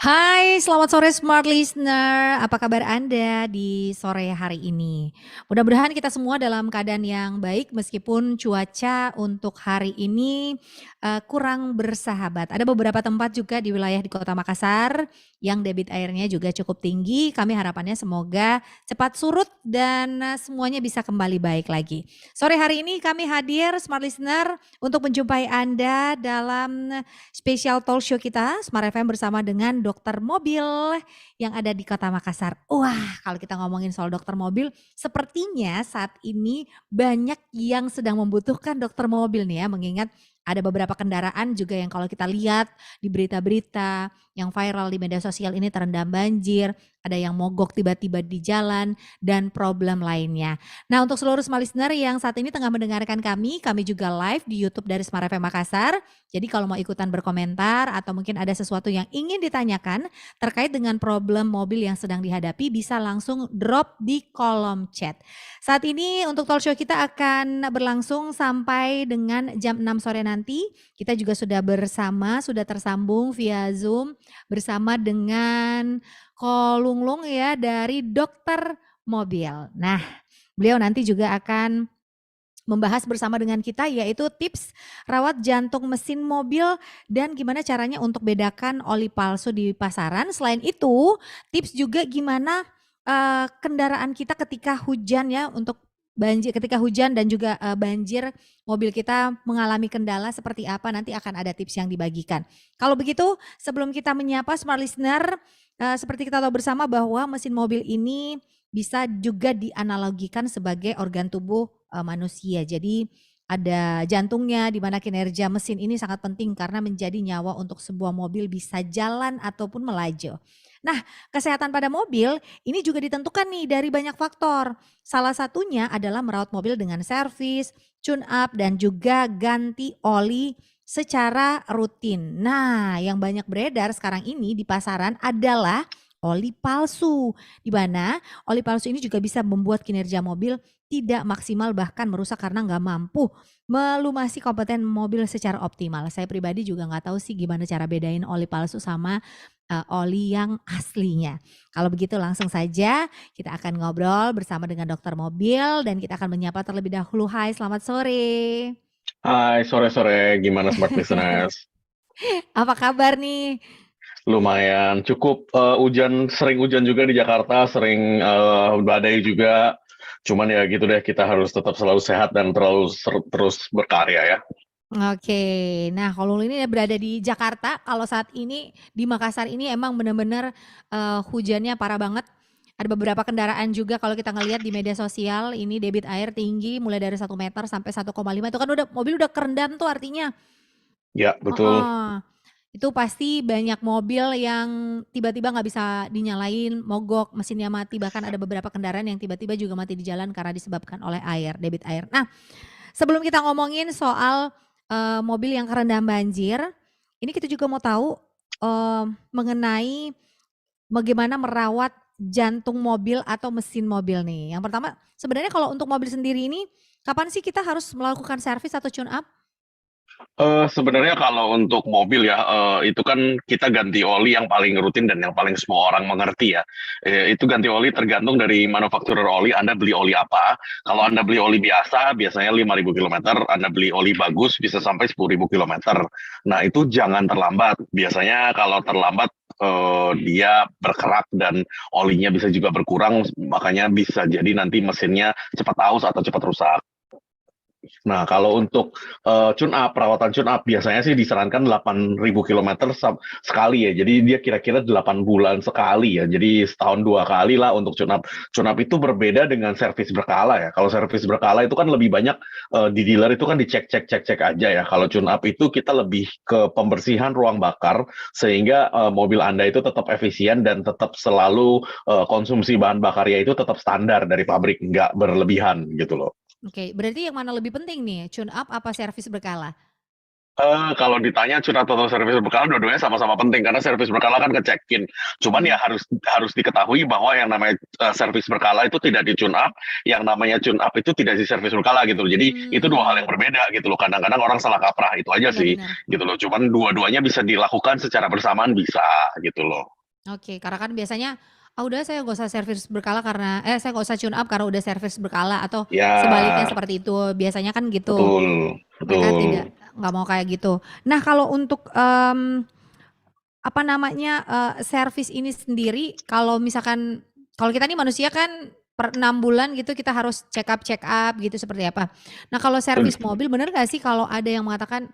Hai, selamat sore smart listener. Apa kabar Anda di sore hari ini? Mudah-mudahan kita semua dalam keadaan yang baik meskipun cuaca untuk hari ini kurang bersahabat. Ada beberapa tempat juga di wilayah di Kota Makassar yang debit airnya juga cukup tinggi. Kami harapannya semoga cepat surut dan semuanya bisa kembali baik lagi. Sore hari ini kami hadir smart listener untuk menjumpai Anda dalam spesial talk show kita Smart FM bersama dengan dokter mobil yang ada di Kota Makassar. Wah, kalau kita ngomongin soal dokter mobil, sepertinya saat ini banyak yang sedang membutuhkan dokter mobil nih ya, mengingat ada beberapa kendaraan juga yang kalau kita lihat di berita-berita yang viral di media sosial ini terendam banjir, ada yang mogok tiba-tiba di jalan dan problem lainnya. Nah, untuk seluruh smart listener yang saat ini tengah mendengarkan kami juga live di YouTube dari Smart FM Makassar. Jadi kalau mau ikutan berkomentar atau mungkin ada sesuatu yang ingin ditanyakan terkait dengan problem mobil yang sedang dihadapi bisa langsung drop di kolom chat. Saat ini untuk talk show kita akan berlangsung sampai dengan jam 6 sore nanti. Kita juga sudah tersambung via Zoom bersama dengan Ko Lunglung ya dari dokter mobil. Nah, beliau nanti juga akan membahas bersama dengan kita yaitu tips rawat jantung mesin mobil dan gimana caranya untuk bedakan oli palsu di pasaran. Selain itu, tips juga gimana kendaraan kita ketika hujan ya untuk banjir ketika hujan dan juga banjir mobil kita mengalami kendala seperti apa nanti akan ada tips yang dibagikan. Kalau begitu, sebelum kita menyapa smart listener seperti kita tahu bersama bahwa mesin mobil ini bisa juga dianalogikan sebagai organ tubuh manusia. Jadi ada jantungnya di mana kinerja mesin ini sangat penting karena menjadi nyawa untuk sebuah mobil bisa jalan ataupun melaju. Nah, kesehatan pada mobil ini juga ditentukan nih dari banyak faktor. Salah satunya adalah merawat mobil dengan servis, tune up dan juga ganti oli secara rutin. Nah, yang banyak beredar sekarang ini di pasaran adalah oli palsu, di mana oli palsu ini juga bisa membuat kinerja mobil tidak maksimal bahkan merusak karena nggak mampu melumasi kompeten mobil secara optimal. Saya pribadi juga nggak tahu sih gimana cara bedain oli palsu sama oli yang aslinya. Kalau begitu langsung saja kita akan ngobrol bersama dengan dokter mobil dan kita akan menyapa terlebih dahulu. Hai, selamat sore. Hai, sore-sore. Gimana Smart Listeners? Apa kabar nih? Lumayan cukup sering hujan juga di Jakarta, sering badai juga. Cuman ya gitu deh, kita harus tetap selalu sehat dan terus berkarya ya. Oke, nah kalau ini berada di Jakarta, kalau saat ini di Makassar ini emang benar-benar hujannya parah banget. Ada beberapa kendaraan juga kalau kita ngelihat di media sosial ini debit air tinggi mulai dari 1 meter sampai 1,5 itu kan udah mobil udah kerendam tuh artinya. Ya, betul. Heeh. Itu pasti banyak mobil yang tiba-tiba nggak bisa dinyalain, mogok, mesinnya mati, bahkan ada beberapa kendaraan yang tiba-tiba juga mati di jalan karena disebabkan oleh air, debit air. Nah, sebelum kita ngomongin soal mobil yang kerendam banjir, ini kita juga mau tahu mengenai bagaimana merawat jantung mobil atau mesin mobil nih. Yang pertama, sebenarnya kalau untuk mobil sendiri ini, kapan sih kita harus melakukan servis atau tune up? Sebenarnya kalau untuk mobil ya, itu kan kita ganti oli yang paling rutin dan yang paling semua orang mengerti ya. Itu ganti oli tergantung dari manufakturer oli, Anda beli oli apa. Kalau Anda beli oli biasa, biasanya 5.000 kilometer, Anda beli oli bagus bisa sampai 10.000 kilometer. Nah itu jangan terlambat. Biasanya kalau terlambat, dia berkerak dan olinya bisa juga berkurang, makanya bisa jadi nanti mesinnya cepat aus atau cepat rusak. Nah, kalau untuk tune up, perawatan tune up biasanya sih disarankan 8.000 kilometer sekali ya. Jadi dia kira-kira 8 bulan sekali ya. Jadi setahun 2 kali lah untuk tune up. Tune up itu berbeda dengan servis berkala ya. Kalau servis berkala itu kan lebih banyak di dealer itu kan dicek aja ya. Kalau tune up itu kita lebih ke pembersihan ruang bakar sehingga mobil Anda itu tetap efisien dan tetap selalu konsumsi bahan bakarnya itu tetap standar dari pabrik, nggak berlebihan gitu loh. Oke, berarti yang mana lebih penting nih, tune up apa servis berkala? Kalau ditanya curhat atau servis berkala, dua-duanya sama-sama penting karena servis berkala kan ngecekin. Cuman ya Mhm. harus harus diketahui bahwa yang namanya servis berkala itu tidak di tune up, yang namanya tune up itu tidak di servis berkala gitu loh. Jadi itu dua hal Mmm, yang berbeda gitu loh. Kadang-kadang orang salah kaprah itu aja bener sih bener. gitu loh. Cuman dua-duanya bisa dilakukan secara bersamaan bisa gitu loh. Oke, karena kan biasanya, "Ah, udah saya nggak usah servis berkala karena saya nggak usah tune up karena udah servis berkala," atau sebaliknya Ya, seperti itu, biasanya kan gitu. betul, Mereka betul. nggak mau kayak gitu. Nah, kalau untuk, apa namanya, servis ini sendiri kalau misalkan kalau kita nih manusia kan per 6 bulan gitu kita harus check up gitu seperti apa. Nah, kalau servis mobil bener nggak sih kalau ada yang mengatakan,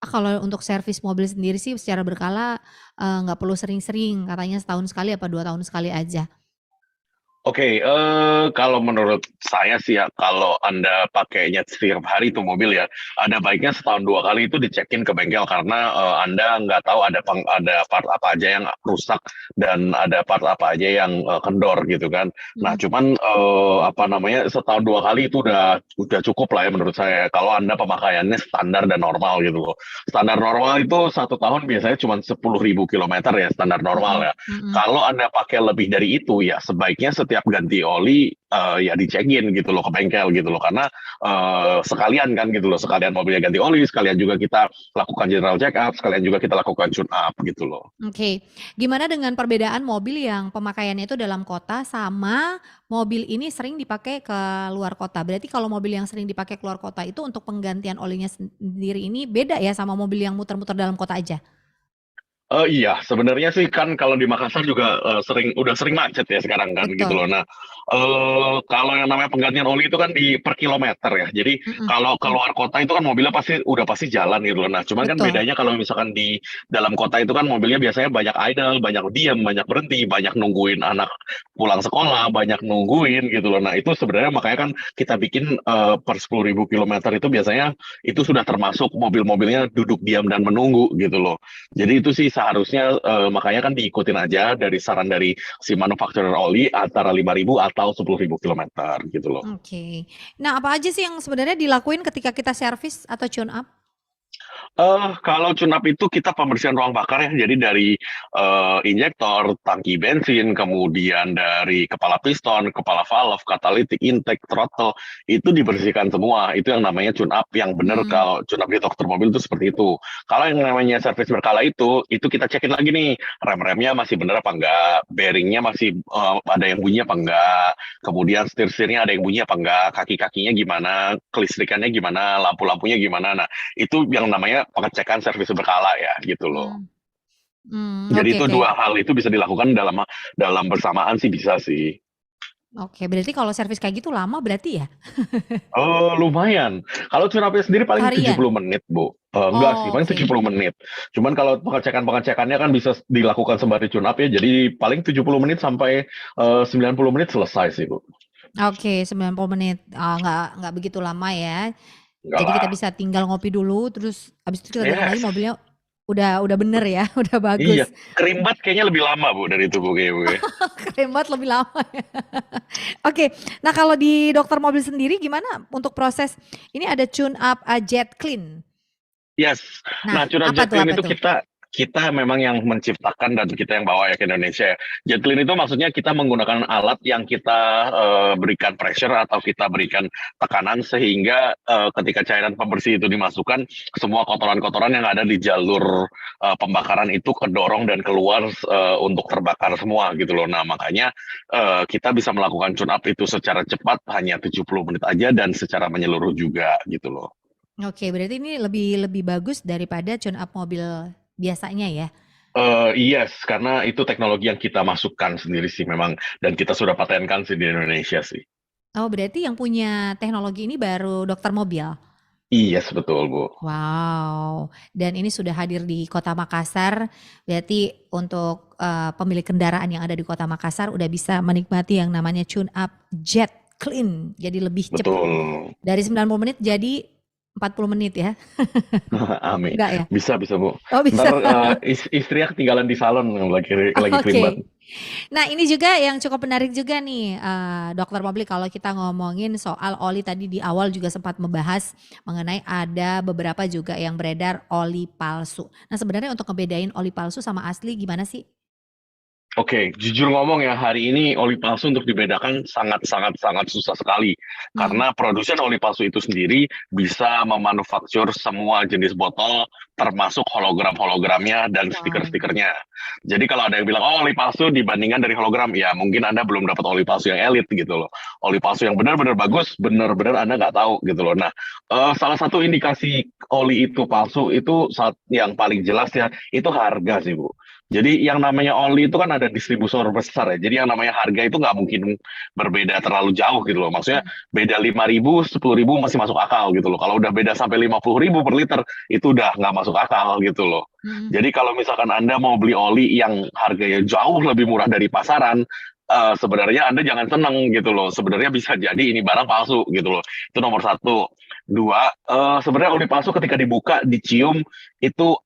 "Ah, kalau untuk servis mobil sendiri sih secara berkala, nggak perlu sering-sering, katanya setahun sekali apa 2 tahun sekali aja." Oke, kalau menurut saya sih ya, kalau Anda pakainya setiap hari itu mobil ya, ada baiknya setahun 2 kali itu dicekin ke bengkel karena, Anda nggak tahu ada part apa aja yang rusak dan ada part apa aja yang, kendor gitu kan. Nah Mhm, cuman, apa namanya, setahun 2 kali itu udah cukup lah ya menurut saya, kalau Anda pemakaiannya standar dan normal gitu loh. Standar normal itu 1 tahun biasanya cuman 10.000 kilometer ya, standar normal mhm ya. mhm. Kalau Anda pakai lebih dari itu, ya sebaiknya setiap ganti oli, ya dicekin gitu loh ke bengkel gitu loh. Karena, sekalian kan gitu loh, sekalian mobilnya ganti oli, sekalian juga kita lakukan general check up, sekalian juga kita lakukan tune up gitu loh. Oke. Gimana dengan perbedaan mobil yang pemakaiannya itu dalam kota sama mobil ini sering dipakai ke luar kota? Berarti kalau mobil yang sering dipakai keluar kota itu untuk penggantian olinya sendiri ini beda ya sama mobil yang muter-muter dalam kota aja? Iya, sebenarnya sih kan kalau di Makassar juga, udah sering macet ya sekarang kan gitu Betul. loh. Nah, kalau yang namanya penggantian oli itu kan per kilometer ya. Jadi Mhm kalau mhm. keluar kota itu kan mobilnya udah pasti jalan gitu loh. Nah, cuman kan Betul. bedanya kalau misalkan di dalam kota itu kan mobilnya biasanya banyak idle, banyak diam, banyak berhenti, banyak nungguin anak pulang sekolah, banyak nungguin gitu loh. Nah, itu sebenarnya makanya kan kita bikin, per 10.000 kilometer itu biasanya itu sudah termasuk mobil-mobilnya duduk diam dan menunggu gitu loh. Jadi itu sih seharusnya, makanya kan diikutin aja dari saran dari si manufacturer oli antara 5.000 atau 10.000 kilometer gitu loh. Oke. Nah, apa aja sih yang sebenarnya dilakuin ketika kita servis atau tune up? Kalau tune up itu kita pembersihan ruang bakar ya, jadi dari, injektor, tangki bensin, kemudian dari kepala piston, kepala valve, katalitik, intake, throttle, itu dibersihkan semua. Itu yang namanya tune up yang bener Mmm, kalau tune up di dokter mobil itu seperti itu. Kalau yang namanya servis berkala itu kita cekin lagi nih, rem-remnya masih bener apa enggak, bearingnya masih, ada yang bunyi apa enggak, kemudian setir-setirnya ada yang bunyi apa enggak, kaki-kakinya gimana, kelistrikannya gimana, lampu-lampunya gimana. Nah, itu yang namanya pengecekan servis berkala ya gitu loh. mmm, Jadi oke itu oke. dua hal itu bisa dilakukan dalam dalam bersamaan sih bisa sih. Oke, berarti kalau servis kayak gitu lama berarti ya? Oh, lumayan. Kalau tune up-nya sendiri paling 70 Seharian? menit, Bu. Enggak sih, paling Oke. 70 menit. Cuman kalau pengecekan-pengecekannya kan bisa dilakukan sembari tune up ya, jadi paling 70 menit sampai, 90 menit selesai sih, Bu. Oke, 90 menit, nggak begitu lama ya. Enggak Jadi kita lah. bisa tinggal ngopi dulu, terus habis itu kita datang lagi Yes. mobilnya udah bener ya, udah Iya, bagus. kerimbat kayaknya lebih lama, Bu, dari itu, Bu, kayaknya, Bu, ya. Keren banget lebih lama ya. Oke, nah kalau di dokter mobil sendiri gimana untuk proses ini ada tune up, jet clean. Yes. Nah, Nah, Curab Jet Clean apa itu tuh? kita memang yang menciptakan dan kita yang bawa ya ke Indonesia ya. Jet Clean itu maksudnya kita menggunakan alat yang kita, berikan pressure atau kita berikan tekanan sehingga, ketika cairan pembersih itu dimasukkan, semua kotoran-kotoran yang ada di jalur, pembakaran itu kedorong dan keluar, untuk terbakar semua gitu loh. Nah, makanya, kita bisa melakukan tune up itu secara cepat hanya 70 menit aja dan secara menyeluruh juga gitu loh. Oke, berarti ini lebih lebih bagus daripada tune up mobil biasanya ya? Yes, karena itu teknologi yang kita masukkan sendiri sih memang dan kita sudah patenkan sih di Indonesia sih. Oh, berarti yang punya teknologi ini baru dokter mobil? Yes, betul, Bu. Wow, dan ini sudah hadir di Kota Makassar, berarti untuk, pemilik kendaraan yang ada di Kota Makassar udah bisa menikmati yang namanya tune up jet clean, jadi lebih cepat. Betul. Dari 90 menit jadi 40 menit ya? Amin. Enggak ya? Bisa bisa, Bu. Oh Entar, bisa, istrinya ketinggalan di salon lagi oke. kerimbat. Nah, ini juga yang cukup menarik juga nih, Dokter Mobil kalau kita ngomongin soal oli tadi di awal juga sempat membahas mengenai ada beberapa juga yang beredar oli palsu. Nah, sebenarnya untuk ngebedain oli palsu sama asli gimana sih? Oke, jujur ngomong ya, hari ini oli palsu untuk dibedakan sangat sangat sangat susah sekali. Hmm. Karena produsen oli palsu itu sendiri bisa memanufaktur semua jenis botol, termasuk hologram-hologramnya dan Wow. stiker-stikernya. Jadi kalau ada yang bilang, oh oli palsu dibandingkan dari hologram, ya mungkin Anda belum dapat oli palsu yang elit gitu loh. Oli palsu yang benar-benar bagus, benar-benar Anda nggak tahu gitu loh. Nah, salah satu indikasi oli itu palsu itu saat yang paling jelas ya, itu harga sih Bu. Jadi yang namanya oli itu kan ada distributor besar ya. Jadi yang namanya harga itu nggak mungkin berbeda terlalu jauh gitu loh. Maksudnya Hmm. beda 5.000, 10.000 masih masuk akal gitu loh. Kalau udah beda sampai 50.000 per liter itu udah nggak masuk akal gitu loh. Hmm. Jadi kalau misalkan Anda mau beli oli yang harganya jauh lebih murah dari pasaran, sebenarnya Anda jangan seneng gitu loh. Sebenarnya bisa jadi ini barang palsu gitu loh. Itu nomor satu. Dua, sebenarnya oli palsu ketika dibuka, dicium itu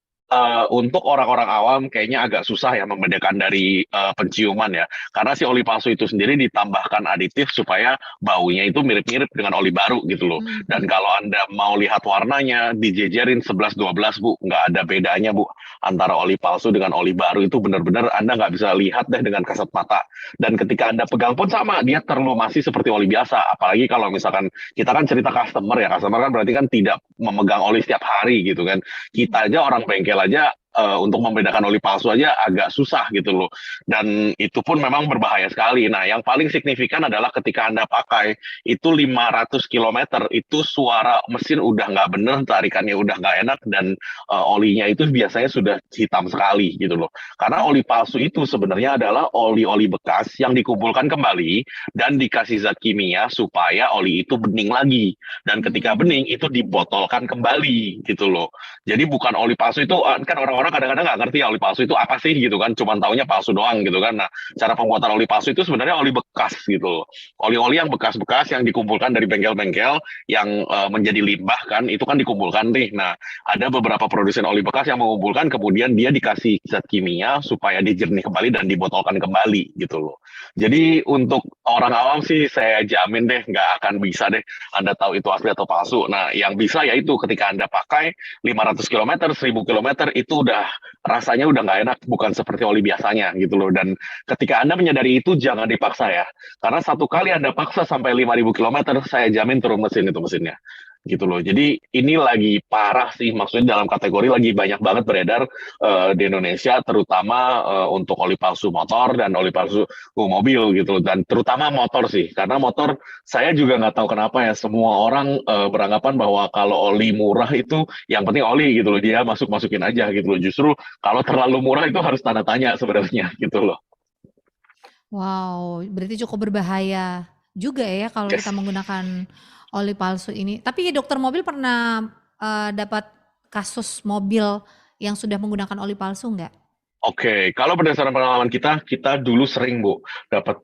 untuk orang-orang awam kayaknya agak susah ya membedakan dari penciuman ya. Karena si oli palsu itu sendiri ditambahkan aditif supaya baunya itu mirip-mirip dengan oli baru gitu loh. Hmm. Dan Hmm. kalau Anda mau lihat warnanya, dijejerin 11-12 Bu, nggak ada bedanya Bu. Antara oli palsu dengan oli baru itu benar-benar Anda nggak bisa lihat deh dengan kasat mata. Dan ketika Anda pegang pun sama, dia terlumasi seperti oli biasa. Apalagi kalau misalkan kita kan cerita customer kan berarti kan tidak memegang oli setiap hari gitu kan. Hmm. Kita aja orang bengkel aja untuk membedakan oli palsu aja agak susah gitu loh. Dan itu pun memang berbahaya sekali. Nah, yang paling signifikan adalah ketika Anda pakai itu 500 kilometer, itu suara mesin udah nggak bener, tarikannya udah nggak enak, dan olinya itu biasanya sudah hitam sekali gitu loh. Karena oli palsu itu sebenarnya adalah oli-oli bekas yang dikumpulkan kembali dan dikasih zat kimia supaya oli itu bening lagi. Dan ketika Hmm. bening itu dibotolkan kembali gitu loh. Jadi bukan oli palsu itu kan orang-orang kadang-kadang nggak ngerti ya oli palsu itu apa sih gitu kan, cuman taunya palsu doang gitu kan. Nah, cara pembuatan oli palsu itu sebenarnya oli bekas gitu. Oli-oli yang bekas-bekas yang dikumpulkan dari bengkel-bengkel yang menjadi limbah kan itu kan dikumpulkan nih. Nah, ada beberapa produsen oli bekas yang mengumpulkan kemudian dia dikasih zat kimia supaya dijernih kembali dan dibotolkan kembali gitu loh. Jadi untuk orang awam sih saya jamin deh nggak akan bisa deh Anda tahu itu asli atau palsu. Nah, yang bisa yaitu ketika Anda pakai 500 kilometer, 1000 kilometer itu udah rasanya udah nggak enak, bukan seperti oli biasanya gitu loh. Dan ketika Anda menyadari itu jangan dipaksa ya. Karena satu kali Anda paksa sampai 5.000 kilometer, saya jamin turun mesin itu mesinnya gitu loh. Jadi ini lagi parah sih, maksudnya dalam kategori lagi banyak banget beredar di Indonesia, terutama untuk oli palsu motor dan oli palsu mobil gitu loh. Dan terutama motor sih, karena motor saya juga nggak tahu kenapa ya semua orang beranggapan bahwa kalau oli murah itu yang penting oli gitu loh, dia masuk-masukin aja gitu loh. Justru kalau terlalu murah itu harus tanda tanya sebenarnya gitu loh. Wow, berarti cukup berbahaya juga ya kalau kita Yes. menggunakan oli palsu ini. Tapi dokter mobil pernah dapat kasus mobil yang sudah menggunakan oli palsu nggak? Oke, kalau berdasarkan pengalaman kita, kita dulu sering Bu dapat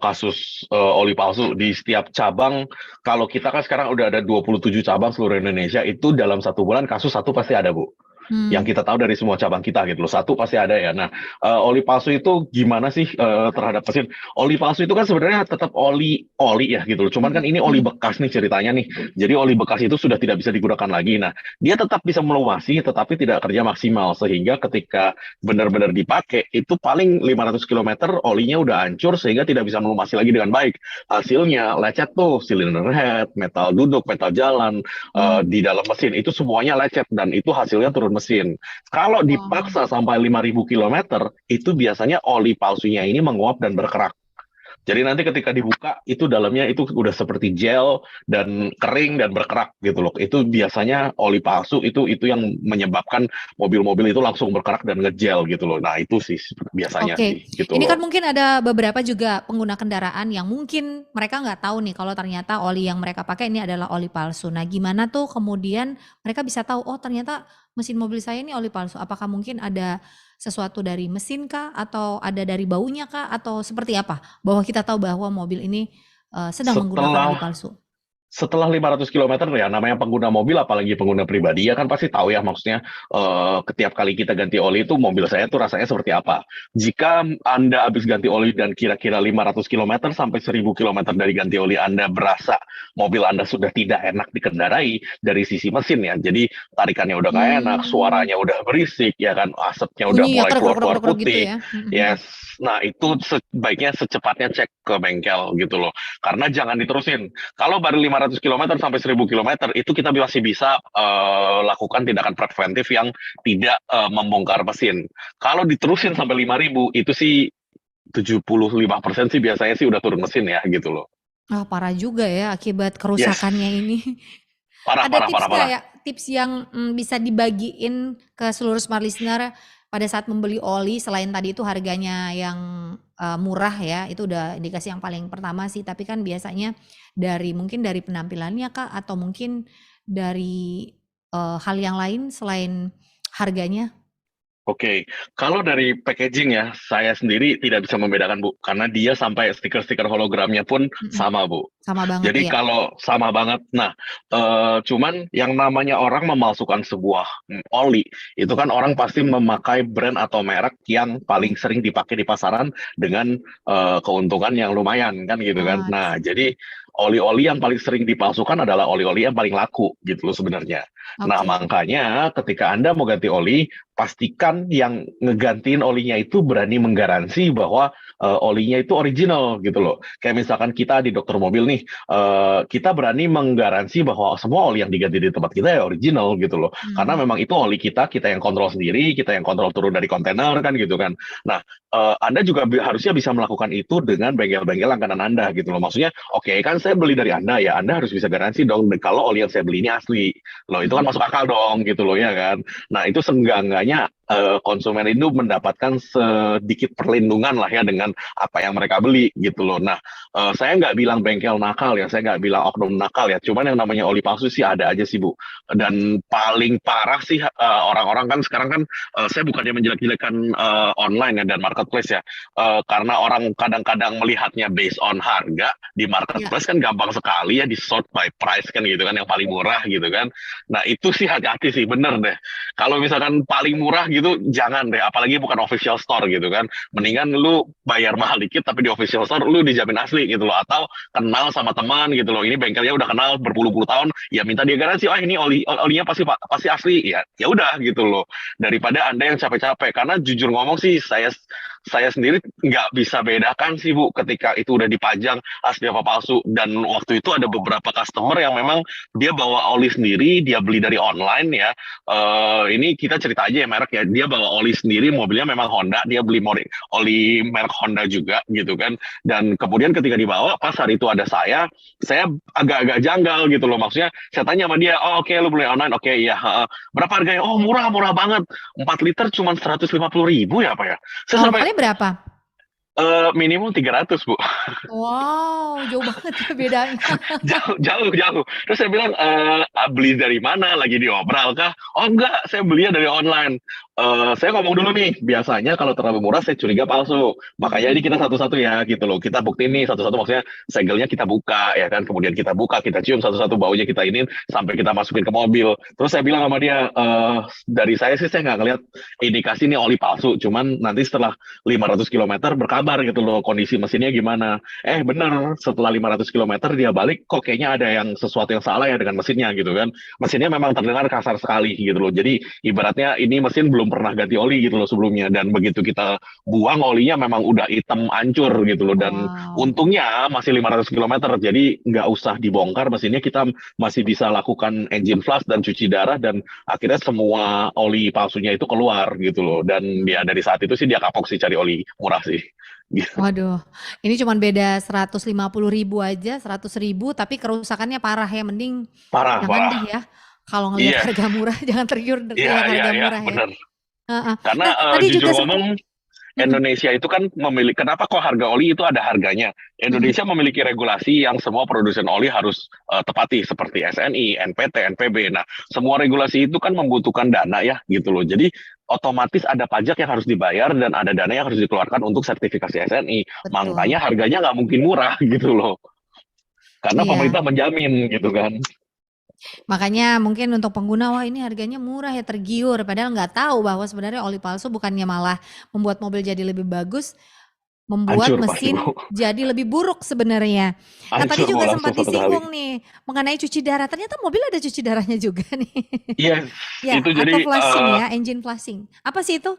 kasus oli palsu di setiap cabang. Kalau kita kan sekarang udah ada 27 cabang seluruh Indonesia, itu dalam satu bulan kasus satu pasti ada Bu. Hmm. Yang kita tahu dari semua cabang kita gitu loh, satu pasti ada ya. Nah, oli palsu itu gimana sih terhadap mesin? Oli palsu itu kan sebenarnya tetap oli ya gitu loh. Cuman kan Hmm. ini oli Hmm. bekas nih ceritanya nih. Jadi oli bekas itu sudah tidak bisa digunakan lagi. Nah, dia tetap bisa melumasi, tetapi tidak kerja maksimal sehingga ketika benar-benar dipakai itu paling 500 kilometer olinya udah hancur sehingga tidak bisa melumasi lagi dengan baik. Hasilnya lecet tuh, silinder head, metal duduk, metal jalan, Hmm. di dalam mesin itu semuanya lecet dan itu hasilnya turun mesin. Kalau Wow. dipaksa sampai 5.000 kilometer, itu biasanya oli palsunya ini menguap dan berkerak. Jadi nanti ketika dibuka itu dalamnya itu udah seperti gel dan kering dan berkerak gitu loh. Itu biasanya oli palsu itu yang menyebabkan mobil-mobil itu langsung berkerak dan ngegel gitu loh. Nah, itu sih biasanya Oke, sih gitu ini kan loh. mungkin ada beberapa juga pengguna kendaraan yang mungkin mereka nggak tahu nih kalau ternyata oli yang mereka pakai ini adalah oli palsu. Nah, gimana tuh kemudian mereka bisa tahu, oh ternyata mesin mobil saya ini oli palsu. Apakah mungkin ada sesuatu dari mesin kah, atau ada dari baunya kah, atau seperti apa? Bahwa kita tahu bahwa mobil ini sedang menggunakan oli Setelah palsu. Setelah 500 kilometer ya, namanya pengguna mobil apalagi pengguna pribadi ya kan pasti tahu ya, maksudnya setiap kali kita ganti oli itu mobil saya tuh rasanya seperti apa. Jika Anda habis ganti oli dan kira-kira 500 kilometer sampai 1000 kilometer dari ganti oli Anda berasa mobil Anda sudah tidak enak dikendarai dari sisi mesin ya. Jadi tarikannya udah nggak enak, Hmm, suaranya udah berisik ya kan, asapnya udah bunyi ya mulai krek krek krek keluar-keluar krek krek gitu putih. ya. Mhm. Yes. Nah, itu sebaiknya secepatnya cek ke bengkel gitu loh. Karena jangan diterusin. Kalau baru 500 kilometer sampai 1000 kilometer itu kita masih bisa lakukan tindakan preventif yang tidak membongkar mesin. Kalau diterusin sampai 5.000 itu sih 75% sih biasanya sih udah turun mesin ya gitu loh. Ah, parah juga ya akibat Yes, kerusakannya ini. parah Ada parah tips parah nggak parah. ya, tips yang bisa dibagiin ke seluruh smart listener pada saat membeli oli selain tadi itu harganya yang murah ya, itu udah indikasi yang paling pertama sih. Tapi kan biasanya dari mungkin dari penampilannya kak atau mungkin dari hal yang lain selain harganya. Oke, kalau dari packaging ya, saya sendiri tidak bisa membedakan Bu, karena dia sampai stiker-stiker hologramnya pun Mm-mm. sama Bu. Sama banget Jadi ya. kalau sama banget, nah cuman yang namanya orang memalsukan sebuah oli, itu kan orang pasti memakai brand atau merek yang paling Mm. sering dipakai di pasaran dengan keuntungan yang lumayan kan gitu kan. Ah, Nah, jadi oli-oli yang paling sering dipalsukan adalah oli-oli yang paling laku gitu loh sebenarnya. Nah, oke. makanya ketika Anda mau ganti oli, pastikan yang ngegantiin olinya itu berani menggaransi bahwa olinya itu original gitu loh. Kayak misalkan kita di dokter mobil nih, kita berani menggaransi bahwa semua oli yang diganti di tempat kita ya original gitu loh. Karena Hmm. memang itu oli kita, kita yang kontrol sendiri, kita yang kontrol turun dari kontainer kan gitu kan. Nah, Anda juga harusnya bisa melakukan itu dengan bengkel-bengkel langganan Anda gitu loh. Maksudnya, oke kan saya beli dari Anda ya, Anda harus bisa garansi dong kalau oli yang saya beli ini asli. Loh, itu kan Mm-mm. masuk akal dong gitu loh ya kan. Nah, itu seenggak-enggaknya konsumen itu mendapatkan sedikit perlindungan lah ya dengan apa yang mereka beli gitu loh. Nah, saya nggak bilang bengkel nakal ya, saya nggak bilang oknum nakal ya. Cuman yang namanya oli palsu sih ada aja sih Bu. Dan paling parah sih orang-orang kan sekarang kan saya bukannya menjelek-jelekan online ya dan marketplace ya. Karena orang kadang-kadang melihatnya based on harga di Ya. marketplace kan gampang sekali ya di sort by price kan gitu kan yang paling murah gitu kan. Nah itu sih hati-hati sih bener deh. Kalau misalkan paling murah gitu jangan deh, apalagi bukan official store gitu kan. Mendingan lu bayar mahal dikit tapi di official store lu dijamin asli gitu loh, atau kenal sama teman gitu loh, ini bengkelnya udah kenal berpuluh-puluh tahun ya minta dia garansi, ah ini olinya pasti pasti asli ya, ya udah gitu loh, daripada anda yang capek-capek. Karena jujur ngomong sih saya sendiri nggak bisa bedakan sih Bu ketika itu udah dipajang asli apa palsu. Dan waktu itu ada beberapa customer yang memang dia bawa oli sendiri, dia beli dari online ya. Ini kita cerita aja ya merek ya. Dia bawa oli sendiri, mobilnya memang Honda, dia beli oli merek Honda juga gitu kan. Dan kemudian ketika dibawa pas hari itu ada saya agak-agak janggal gitu loh. Maksudnya saya tanya sama dia, oh oke, lu beli online, oke iya. Berapa harganya? Oh murah murah banget. 4 liter cuma 150.000 ya apa ya? Saya sampai Normalnya berapa? minimum 300 Bu. Wow, jauh banget ya bedanya. Jauh, jauh, jauh. Terus saya bilang, beli dari mana? Lagi diobral kah? Oh enggak, saya belinya dari online. Saya ngomong dulu nih, biasanya kalau terlalu murah saya curiga palsu. Makanya ini Mhm. kita satu-satu ya gitu loh. Kita buktiin nih satu-satu, maksudnya segelnya kita buka ya kan. Kemudian kita buka, kita cium satu-satu baunya, kita ini sampai kita masukin ke mobil. Terus saya bilang sama dia, dari saya sih saya nggak ngeliat indikasi ini oli palsu. Cuman nanti setelah 500 kilometer berkabar gitu loh kondisi mesinnya gimana. Bener, setelah 500 kilometer dia balik, kok kayaknya ada yang sesuatu yang salah ya dengan mesinnya gitu kan. Mesinnya memang terdengar kasar sekali gitu loh. Jadi ibaratnya ini mesin belum pernah ganti oli gitu loh sebelumnya. Dan begitu kita buang olinya memang udah hitam hancur gitu loh. Dan Wow. untungnya masih 500 kilometer, jadi nggak usah dibongkar mesinnya, kita masih bisa lakukan engine flush dan cuci darah. Dan akhirnya semua oli palsunya itu keluar gitu loh. Dan dia dari saat itu sih dia kapok sih cari oli murah sih. Gitu. Waduh, ini cuman beda 150.000 aja, 100.000, tapi kerusakannya parah ya. Mending Parah, jangan parah. deh ya. Kalau ngelihat Iya, harga murah, jangan tergiur iya, lihat iya, harga iya, murah ya. bener. Heeh. Karena Nah, tadi jujur juga sempat. ngomong, Mhm, Indonesia itu kan memiliki, kenapa kok harga oli itu ada harganya? mhm. Indonesia memiliki regulasi yang semua produsen oli harus tepati, seperti SNI, NPT, NPB. Nah, semua regulasi itu kan membutuhkan dana ya, gitu loh. Jadi otomatis ada pajak yang harus dibayar dan ada dana yang harus dikeluarkan untuk sertifikasi SNI. Betul. Makanya harganya nggak mungkin murah gitu loh. karena Iya. pemerintah menjamin gitu kan. Makanya mungkin untuk pengguna, wah ini harganya murah ya, tergiur. Padahal nggak tahu bahwa sebenarnya oli palsu bukannya malah membuat mobil jadi lebih bagus, membuat Hancur pasti Bu, mesin jadi lebih buruk sebenarnya. Nah tadi hancur juga mau sempat langsung satu kali. disinggung nih mengenai cuci darah. Ternyata mobil ada cuci darahnya juga nih. Yes, Ya, itu atau jadi flushing ya, engine flushing. Apa sih itu?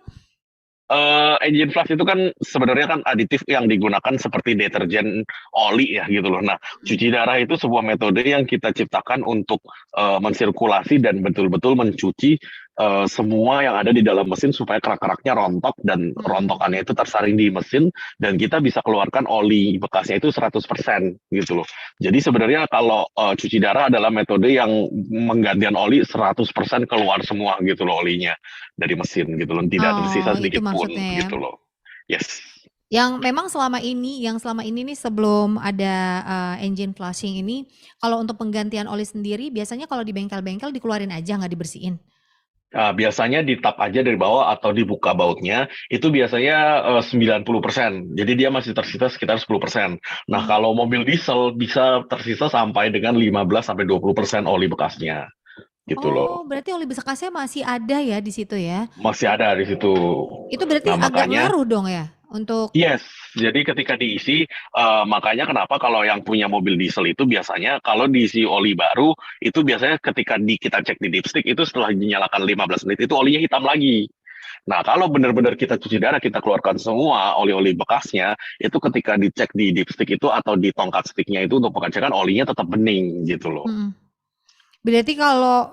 Engine flush itu kan sebenarnya kan aditif yang digunakan seperti deterjen oli ya gitu loh. Nah, cuci darah itu sebuah metode yang kita ciptakan untuk mensirkulasi dan betul-betul mencuci semua yang ada di dalam mesin supaya kerak-keraknya rontok dan Hmm. rontokannya itu tersaring di mesin dan kita bisa keluarkan oli bekasnya itu 100% gitu loh. Jadi sebenarnya kalau cuci darah adalah metode yang menggantian oli 100% keluar semua gitu loh olinya dari mesin gitu loh, tidak Oh, tersisa itu sedikit pun maksudnya ya. gitu loh. Yes, Yang selama ini nih sebelum ada engine flushing ini, kalau untuk penggantian oli sendiri biasanya kalau di bengkel-bengkel dikeluarin aja nggak dibersihin? biasanya di tap aja dari bawah atau dibuka bautnya, itu biasanya 90%. Jadi dia masih tersisa sekitar 10%. Nah, Hmm. kalau mobil diesel bisa tersisa sampai dengan 15-20% oli bekasnya gitu Oh, loh. berarti oli bekasnya masih ada ya di situ ya? Masih ada di situ. Itu berarti Nah, agak makanya ngaruh dong ya untuk yes, jadi ketika diisi, makanya kenapa kalau yang punya mobil diesel itu biasanya kalau diisi oli baru, itu biasanya ketika kita cek di dipstick itu setelah dinyalakan 15 menit itu olinya hitam lagi. Nah, kalau benar-benar kita cuci darah, kita keluarkan semua oli-oli bekasnya, itu ketika dicek di dipstick itu atau di tongkat sticknya itu untuk pengecekan olinya tetap bening gitu loh. mhm. Berarti kalau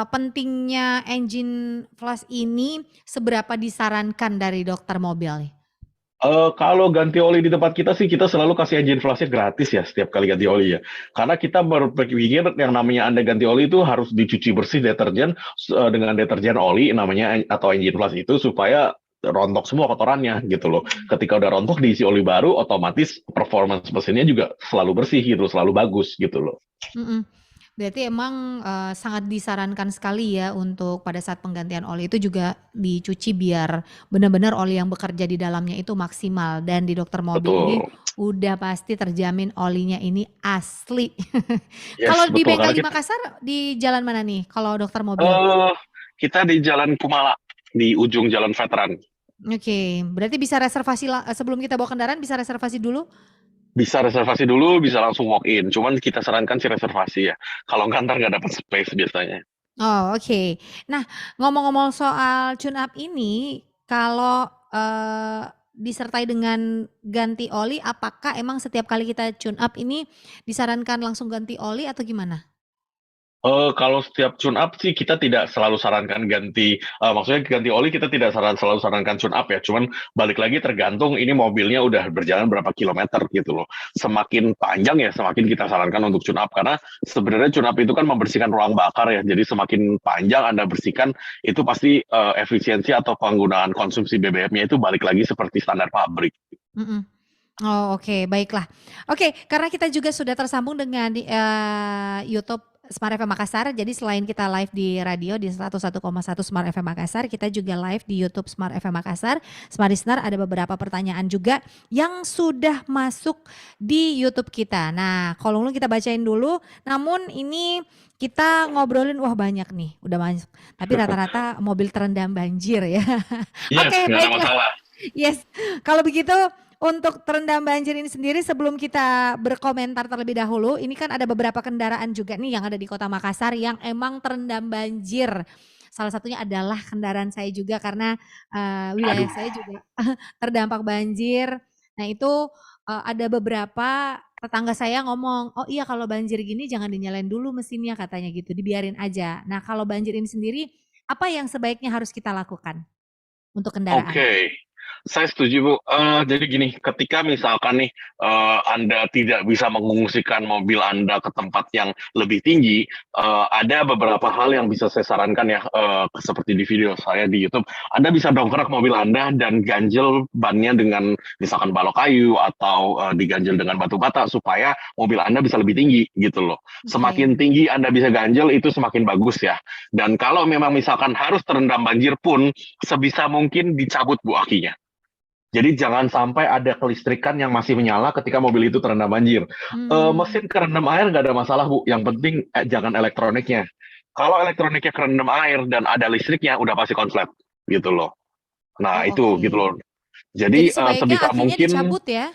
pentingnya engine flush ini seberapa disarankan dari dokter mobil nih? Kalau ganti oli di tempat kita sih, kita selalu kasih engine flush-nya gratis ya, setiap kali ganti oli ya. Karena kita berpikir yang namanya Anda ganti oli itu harus dicuci bersih deterjen, dengan deterjen oli namanya atau engine flush itu supaya rontok semua kotorannya gitu loh. Mhm. Ketika udah rontok diisi oli baru, otomatis performance mesinnya juga selalu bersih gitu, selalu bagus gitu loh. Mhm. Berarti emang, sangat disarankan sekali ya untuk pada saat penggantian oli itu juga dicuci biar benar-benar oli yang bekerja di dalamnya itu maksimal dan di dokter mobil ini Betul. udah pasti terjamin olinya ini asli. Yes, Kalau di betul. bengkel Karena di kita Makassar di jalan mana nih kalau dokter mobil? eh kita di Jalan Kumala, di ujung Jalan Veteran. Oke, berarti bisa reservasi sebelum kita bawa kendaraan bisa reservasi dulu? Bisa reservasi dulu, bisa langsung walk in. Cuman kita sarankan sih reservasi ya. Kalau nggak ntar nggak dapat space biasanya. Oh, oke. Nah, ngomong-ngomong soal tune up ini, kalau, disertai dengan ganti oli, apakah emang setiap kali kita tune up ini disarankan langsung ganti oli atau gimana? Kalau setiap tune up sih kita tidak selalu sarankan ganti, maksudnya ganti oli kita tidak selalu sarankan tune up ya. Cuman balik lagi tergantung ini mobilnya udah berjalan berapa kilometer gitu loh. Semakin panjang ya semakin kita sarankan untuk tune up karena sebenarnya tune up itu kan membersihkan ruang bakar ya. Jadi semakin panjang Anda bersihkan itu pasti efisiensi atau penggunaan konsumsi BBM-nya itu balik lagi seperti standar pabrik. Mhm. Oh, oke, baiklah. Oke, karena kita juga sudah tersambung dengan di YouTube Smart FM Makassar, jadi selain kita live di radio di 101,1 Smart FM Makassar, kita juga live di YouTube Smart FM Makassar. Smart Listener, ada beberapa pertanyaan juga yang sudah masuk di YouTube kita. Nah, kalau dulu kita bacain dulu, namun ini kita ngobrolin, wah banyak nih, udah masuk. Tapi rata-rata mobil terendam banjir ya. Yes, Oke, nggak ada baiklah. masalah. Yes, kalau begitu untuk terendam banjir ini sendiri sebelum kita berkomentar terlebih dahulu, ini kan ada beberapa kendaraan juga nih yang ada di Kota Makassar yang emang terendam banjir. Salah satunya adalah kendaraan saya juga karena wilayah Aduh, saya juga terdampak banjir. Nah itu ada beberapa tetangga saya ngomong, oh iya kalau banjir gini jangan dinyalain dulu mesinnya katanya gitu, dibiarin aja. Nah kalau banjir ini sendiri, apa yang sebaiknya harus kita lakukan untuk kendaraan? oke. Saya setuju Bu. Jadi gini, ketika misalkan nih Anda tidak bisa mengungsikan mobil Anda ke tempat yang lebih tinggi, ada beberapa hal yang bisa saya sarankan ya, seperti di video saya di YouTube. Anda bisa dongkrak mobil Anda dan ganjel bannya dengan misalkan balok kayu atau diganjel dengan batu bata supaya mobil Anda bisa lebih tinggi gitu loh. Oke. Semakin tinggi Anda bisa ganjel itu semakin bagus ya. Dan kalau memang misalkan harus terendam banjir pun sebisa mungkin dicabut Bu akinya. Jadi jangan sampai ada kelistrikan yang masih menyala ketika mobil itu terendam banjir. Hmm, Mesin kerendam air nggak ada masalah, Bu. Yang penting jangan elektroniknya. Kalau elektroniknya kerendam air dan ada listriknya, udah pasti konslet gitu loh. Nah oh itu oke. gitu loh. Jadi Jadi sebaiknya sebisa akinya mungkin dicabut ya?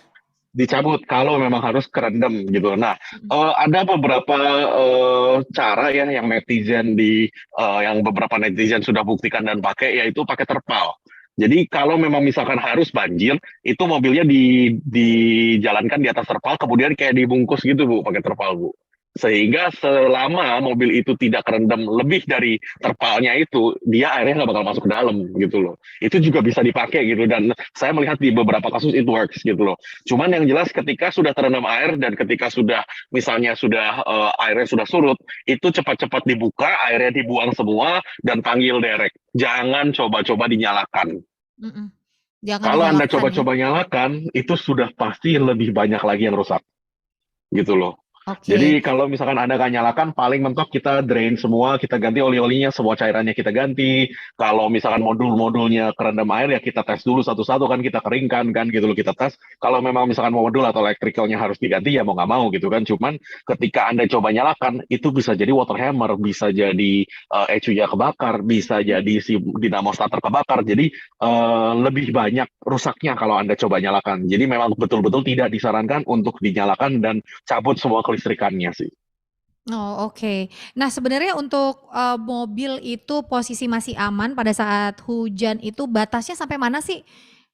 dicabut kalau memang harus kerendam gitu. Nah, Mm-mm. ada beberapa cara ya yang beberapa netizen sudah buktikan dan pakai, yaitu pakai terpal. Jadi kalau memang misalkan harus banjir, itu mobilnya dijalankan di atas terpal, kemudian kayak dibungkus gitu Bu, pakai terpal Bu. Sehingga selama mobil itu tidak kerendam lebih dari terpalnya itu, dia airnya nggak bakal masuk ke dalam gitu loh. Itu juga bisa dipakai gitu, dan saya melihat di beberapa kasus it works gitu loh. Cuman yang jelas ketika sudah terendam air dan ketika sudah misalnya sudah airnya sudah surut, itu cepat-cepat dibuka, airnya dibuang semua dan panggil derek. Jangan coba-coba dinyalakan. Mm-mm. Jangan Kalau Anda dinyalakan ya. coba-coba nyalakan, itu sudah pasti lebih banyak lagi yang rusak gitu loh. Oke. Jadi kalau misalkan Anda nggak nyalakan, paling mentok kita drain semua, kita ganti oli-olinya, semua cairannya kita ganti. Kalau misalkan modul-modulnya kerendam air, ya kita tes dulu satu-satu kan, kita keringkan kan gitu loh, kita tes. Kalau memang misalkan modul atau elektrikalnya harus diganti, ya mau nggak mau gitu kan. Cuman ketika Anda coba nyalakan, itu bisa jadi water hammer, bisa jadi ECU-nya kebakar, bisa jadi si dinamo starter kebakar. Jadi lebih banyak rusaknya kalau Anda coba nyalakan. Jadi memang betul-betul tidak disarankan untuk dinyalakan dan cabut semua kelistrikannya sih. Oh, oke. Nah, sebenarnya untuk, mobil itu posisi masih aman pada saat hujan itu batasnya sampai mana sih?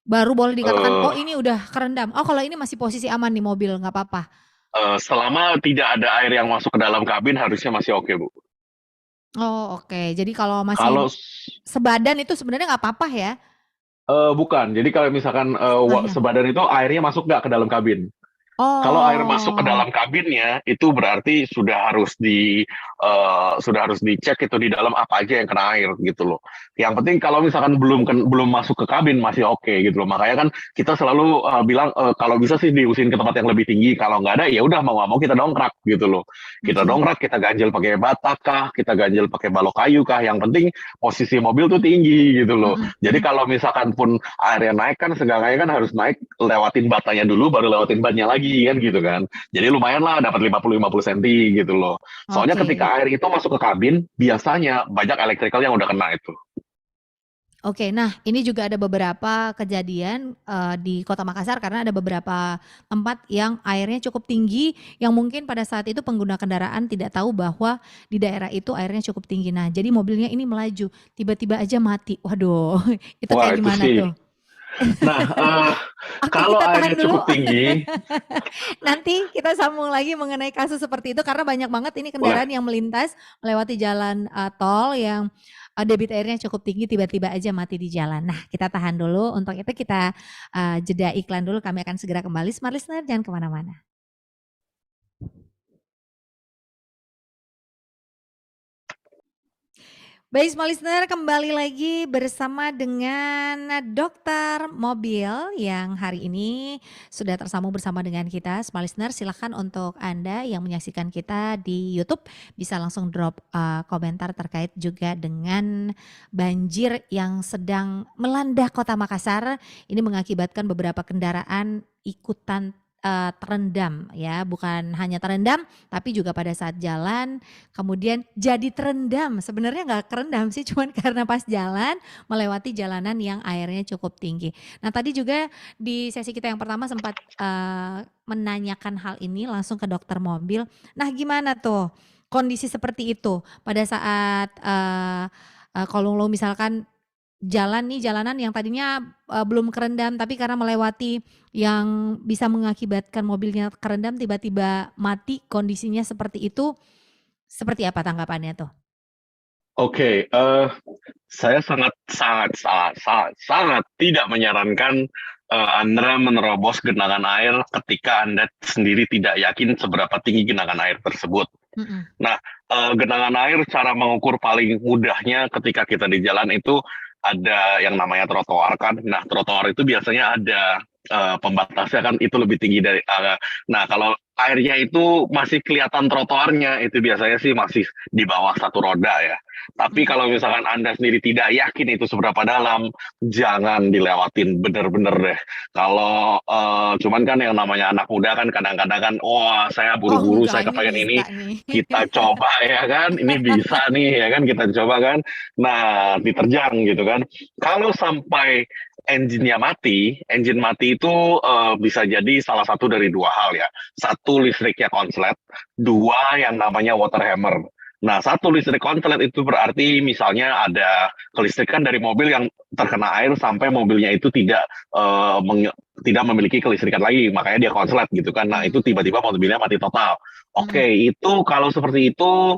Baru boleh dikatakan, "Oh, Eh ini udah kerendam." Oh, kalau ini masih posisi aman nih mobil, nggak apa-apa? Selama tidak ada air yang masuk ke dalam kabin harusnya masih oke, Bu. Oh, oke. Jadi kalau masih Kalau sebadan itu sebenarnya nggak apa-apa ya? bukan, jadi kalau misalkan Setengahnya? sebadan itu airnya masuk nggak ke dalam kabin? Kalau air masuk ke Oh, dalam kabinnya, itu berarti sudah harus dicek itu di dalam apa aja yang kena air gitu loh. Yang penting kalau misalkan belum masuk ke kabin masih oke gitu loh. Makanya kan kita selalu bilang kalau bisa sih diusin ke tempat yang lebih tinggi. Kalau nggak ada ya udah mau nggak mau kita dongkrak gitu loh. Kita mhm, dongkrak, kita ganjel pakai bata kah, kita ganjel pakai balok kayu kah. Yang penting posisi mobil tuh tinggi gitu loh. mhm, Jadi mhm. kalau misalkan pun airnya naik kan seenggaknya kan harus naik lewatin batanya dulu baru lewatin bannya lagi kan gitu kan. Jadi lumayan lah dapat 50-50 senti gitu loh. Soalnya Oke. ketika air itu masuk ke kabin, biasanya banyak elektrikal yang udah kena itu. Oke, nah ini juga ada beberapa kejadian, di Kota Makassar karena ada beberapa tempat yang airnya cukup tinggi, yang mungkin pada saat itu pengguna kendaraan tidak tahu bahwa di daerah itu airnya cukup tinggi. Nah, jadi mobilnya ini melaju, tiba-tiba aja mati. Waduh, itu Wah kayak itu gimana sih. tuh? Nah, Oke, kalau kita tahan airnya dulu. cukup tinggi, Nanti kita sambung lagi mengenai kasus seperti itu karena banyak banget ini boleh. kendaraan yang melintas melewati jalan, tol yang, debit airnya cukup tinggi tiba-tiba aja mati di jalan. Nah, kita tahan dulu, untuk itu kita, jeda iklan dulu, kami akan segera kembali. Smart Listener jangan kemana-mana. Baik, semua listener, kembali lagi bersama dengan dokter mobil yang hari ini sudah tersambung bersama dengan kita. Semua listener, silahkan untuk Anda yang menyaksikan kita di YouTube bisa langsung drop komentar terkait juga dengan banjir yang sedang melanda Kota Makassar. Ini mengakibatkan beberapa kendaraan ikutan terendam ya, bukan hanya terendam tapi juga pada saat jalan kemudian jadi terendam, sebenarnya nggak kerendam sih, cuman karena pas jalan melewati jalanan yang airnya cukup tinggi. Nah tadi juga di sesi kita yang pertama sempat menanyakan hal ini langsung ke dokter mobil. Nah gimana tuh kondisi seperti itu pada saat kalau lo misalkan jalan nih, jalanan yang tadinya belum kerendam tapi karena melewati yang bisa mengakibatkan mobilnya kerendam tiba-tiba mati kondisinya seperti itu, seperti apa tanggapannya tuh? Oke, saya sangat sangat sangat sangat sangat tidak menyarankan Anda menerobos genangan air ketika Anda sendiri tidak yakin seberapa tinggi genangan air tersebut. Mhm, Nah, genangan air cara mengukur paling mudahnya ketika kita di jalan itu ada yang namanya trotoar kan. Nah, trotoar itu biasanya ada pembatasnya kan itu lebih tinggi dari nah kalau airnya itu masih kelihatan trotoarnya, itu biasanya sih masih di bawah satu roda ya. Tapi Mhm. kalau misalkan Anda sendiri tidak yakin itu seberapa dalam, jangan dilewatin bener-bener deh. Kalau cuman kan yang namanya anak muda kan kadang-kadang kan, wah saya Oh buru-buru, enggak, saya ini kepengen ini, bisa nih. kita coba ya kan, ini bisa nih ya kan, kita coba kan. Nah, diterjang gitu kan. Kalau sampai engine mati itu bisa jadi salah satu dari dua hal ya. Satu, listriknya konslet. Dua, yang namanya water hammer. Nah, satu, listrik konslet itu berarti misalnya ada kelistrikan dari mobil yang terkena air sampai mobilnya itu eh, meng- tidak memiliki kelistrikan lagi, makanya dia konslet gitu kan. Nah, itu Mhm, tiba-tiba mobilnya mati total. Oke, mhm. itu kalau seperti itu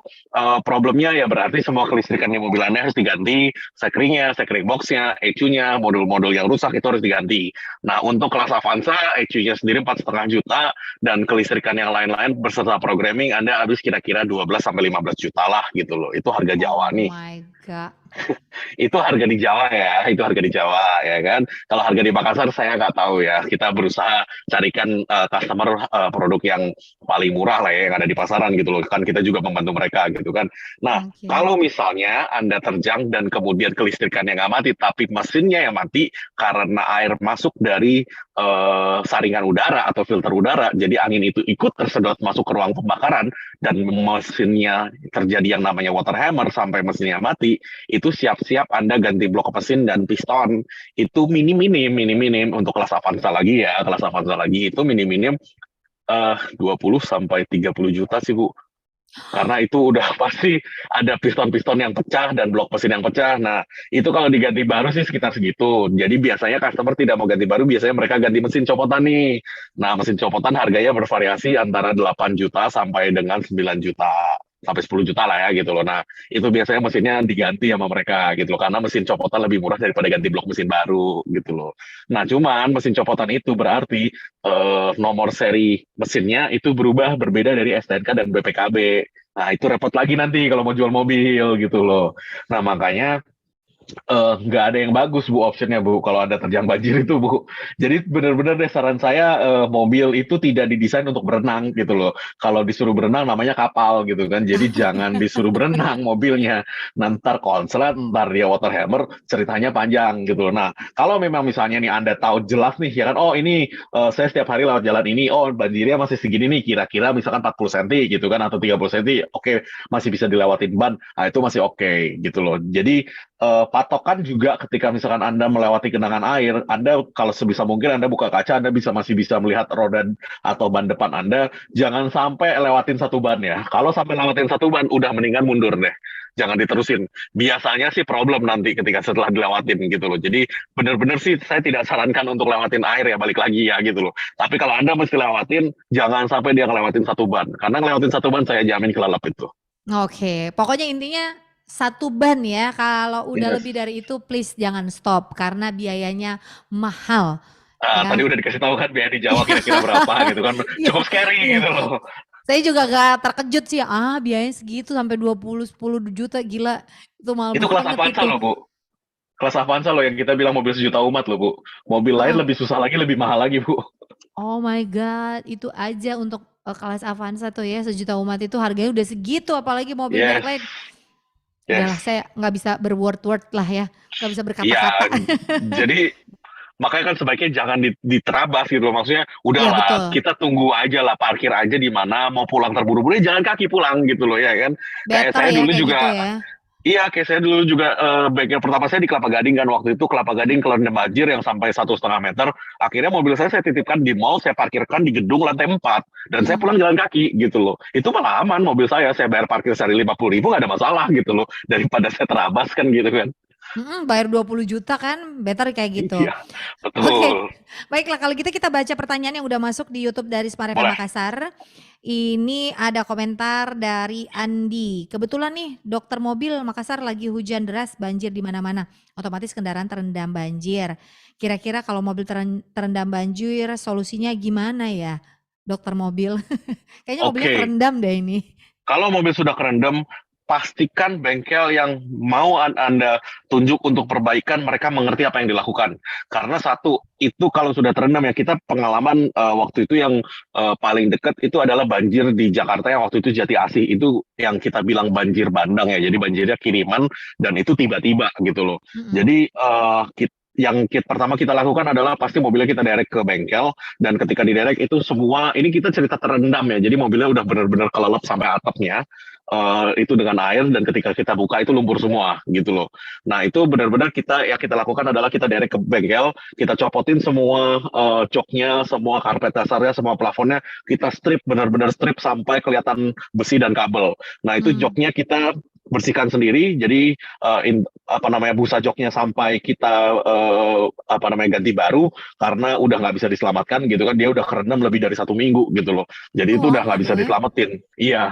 problemnya ya berarti semua kelistrikan di mobil Anda harus diganti, sekringnya, sekring boxnya, ECU-nya, modul-modul yang rusak itu harus diganti. Nah, untuk kelas Avanza, ECU-nya sendiri 4,5 juta, dan kelistrikan yang lain-lain beserta programming Anda habis kira-kira 12 sampai 15 juta lah gitu loh. Itu harga Oh Jawa nih. my God. Itu harga di Jawa ya, itu harga di Jawa ya kan. Kalau harga di Makassar saya nggak tahu ya. Kita berusaha carikan customer produk yang paling murah lah ya yang ada di pasaran gitu loh. Kan kita juga membantu mereka gitu kan. Nah, Oke. kalau misalnya Anda terjang dan kemudian kelistrikannya nggak mati, tapi mesinnya yang mati karena air masuk dari saringan udara atau filter udara, jadi angin itu ikut tersedot masuk ke ruang pembakaran dan mesinnya terjadi yang namanya water hammer sampai mesinnya mati, itu siap-siap Anda ganti blok mesin dan piston. Itu minim-minim untuk kelas Avanza lagi ya. Kelas Avanza lagi itu minim-minim 20 sampai 30 juta sih, Bu. Karena itu udah pasti ada piston-piston yang pecah dan blok mesin yang pecah. Nah, itu kalau diganti baru sih sekitar segitu. Jadi biasanya customer tidak mau ganti baru, biasanya mereka ganti mesin copotan nih. Nah, mesin copotan harganya bervariasi antara 8 juta sampai dengan 9 juta. Sampai 10 juta lah ya gitu loh. Nah, itu biasanya mesinnya diganti sama mereka gitu loh. Karena mesin copotan lebih murah daripada ganti blok mesin baru gitu loh. Nah, cuman mesin copotan itu berarti nomor seri mesinnya itu berubah berbeda dari STNK dan BPKB. Nah, itu repot lagi nanti kalau mau jual mobil gitu loh. Nah, makanya nggak ada yang bagus Bu optionnya Bu kalau ada terjang banjir itu Bu. Jadi benar-benar deh saran saya mobil itu tidak didesain untuk berenang gitu loh. Kalau disuruh berenang namanya kapal gitu kan. Jadi jangan disuruh berenang mobilnya. Ntar konslet, ntar dia water hammer, ceritanya panjang gitu loh. Nah, kalau memang misalnya nih Anda tahu jelas nih ya kan, oh ini saya setiap hari lewat jalan ini, oh banjirnya masih segini nih, kira-kira misalkan 40 cm gitu kan atau 30 cm, oke masih bisa dilewatin ban, nah itu masih oke gitu loh. Jadi patokan juga ketika misalkan Anda melewati genangan air, Anda kalau sebisa mungkin Anda buka kaca, Anda masih bisa melihat roda atau ban depan Anda, jangan sampai lewatin satu ban ya. Kalau sampai lewatin satu ban, udah mendingan mundur deh. Jangan diterusin. Biasanya sih problem nanti ketika setelah dilewatin gitu loh. Jadi benar-benar sih saya tidak sarankan untuk lewatin air ya, balik lagi ya gitu loh. Tapi kalau Anda mesti lewatin, jangan sampai dia ngelewatin satu ban. Karena ngelewatin satu ban saya jamin kelelep itu. Oke, pokoknya intinya satu ban ya. Kalau udah Yes. lebih dari itu please jangan stop karena biayanya mahal Ah, tadi ya. udah dikasih tahu kan biaya di Jawa kira-kira berapa gitu kan. Iya, Cukup scary iya. gitu loh. Saya juga gak terkejut sih, biayanya segitu sampai 20, 10 juta, gila. Itu mahal Itu kelas banget Avanza itu. loh, Bu. Kelas Avanza loh yang kita bilang mobil sejuta umat loh, Bu. Mobil lain Heeh. lebih susah lagi, lebih mahal lagi, Bu. Oh my God, itu aja untuk kelas Avanza tuh ya, sejuta umat itu harganya udah segitu, apalagi mobil merek Yes, lain. yes. Udahlah, saya nggak bisa berword-word lah ya, nggak bisa Iya, berkata-kata. jadi makanya kan sebaiknya jangan diterabas gitu loh. Maksudnya Iya udahlah, betul, kita tunggu aja lah, parkir aja di mana, mau pulang terburu-buru, ya jalan kaki pulang gitu loh ya kan. Kayak better saya ya dulu kayak gitu juga. ya. Iya, kayak saya dulu juga bengkel pertama saya di Kelapa Gading kan, waktu itu Kelapa Gading kelendem banjir yang sampai 1,5 meter. Akhirnya mobil saya titipkan di mall, saya parkirkan di gedung lantai 4 dan saya Mhm. pulang jalan kaki gitu loh. Itu malah aman mobil saya bayar parkir sehari 50 ribu nggak ada masalah gitu loh, daripada saya terabas kan gitu kan. Bayar 20 juta kan, better kayak gitu. Iya, Oke, betul. baiklah kalau gitu kita baca pertanyaan yang udah masuk di YouTube dari Smart FM Boleh. Makassar. Ini ada komentar dari Andi. Kebetulan nih dokter mobil Makassar lagi hujan deras, banjir di mana-mana. Otomatis kendaraan terendam banjir. Kira-kira kalau mobil terendam banjir, solusinya gimana ya, dokter mobil? Kayaknya mobilnya Oke, kerendam deh ini. kalau mobil sudah kerendam, pastikan bengkel yang mau Anda tunjuk untuk perbaikan, mereka mengerti apa yang dilakukan. Karena satu, itu kalau sudah terendam ya, kita pengalaman waktu itu yang paling dekat itu adalah banjir di Jakarta yang waktu itu Jati Asih. Itu yang kita bilang banjir bandang ya, jadi banjirnya kiriman dan itu tiba-tiba gitu loh. Mm-mm. Jadi pertama kita lakukan adalah pasti mobilnya kita derek ke bengkel, dan ketika diderek itu semua, ini kita cerita terendam ya, jadi mobilnya udah benar-benar kelelep sampai atapnya, itu dengan air, dan ketika kita buka itu lumpur semua gitu loh. Nah itu benar-benar kita lakukan adalah kita derek ke bengkel, kita copotin semua joknya, semua karpet dasarnya, semua plafonnya, kita strip, benar-benar strip sampai kelihatan besi dan kabel. Nah itu Hmm. joknya kita bersihkan sendiri, jadi busa joknya sampai kita ganti baru, karena udah nggak bisa diselamatkan gitu kan, dia udah kerendam lebih dari 1 minggu gitu loh, jadi itu Oh, udah nggak lama bisa ya. diselamatin. Iya,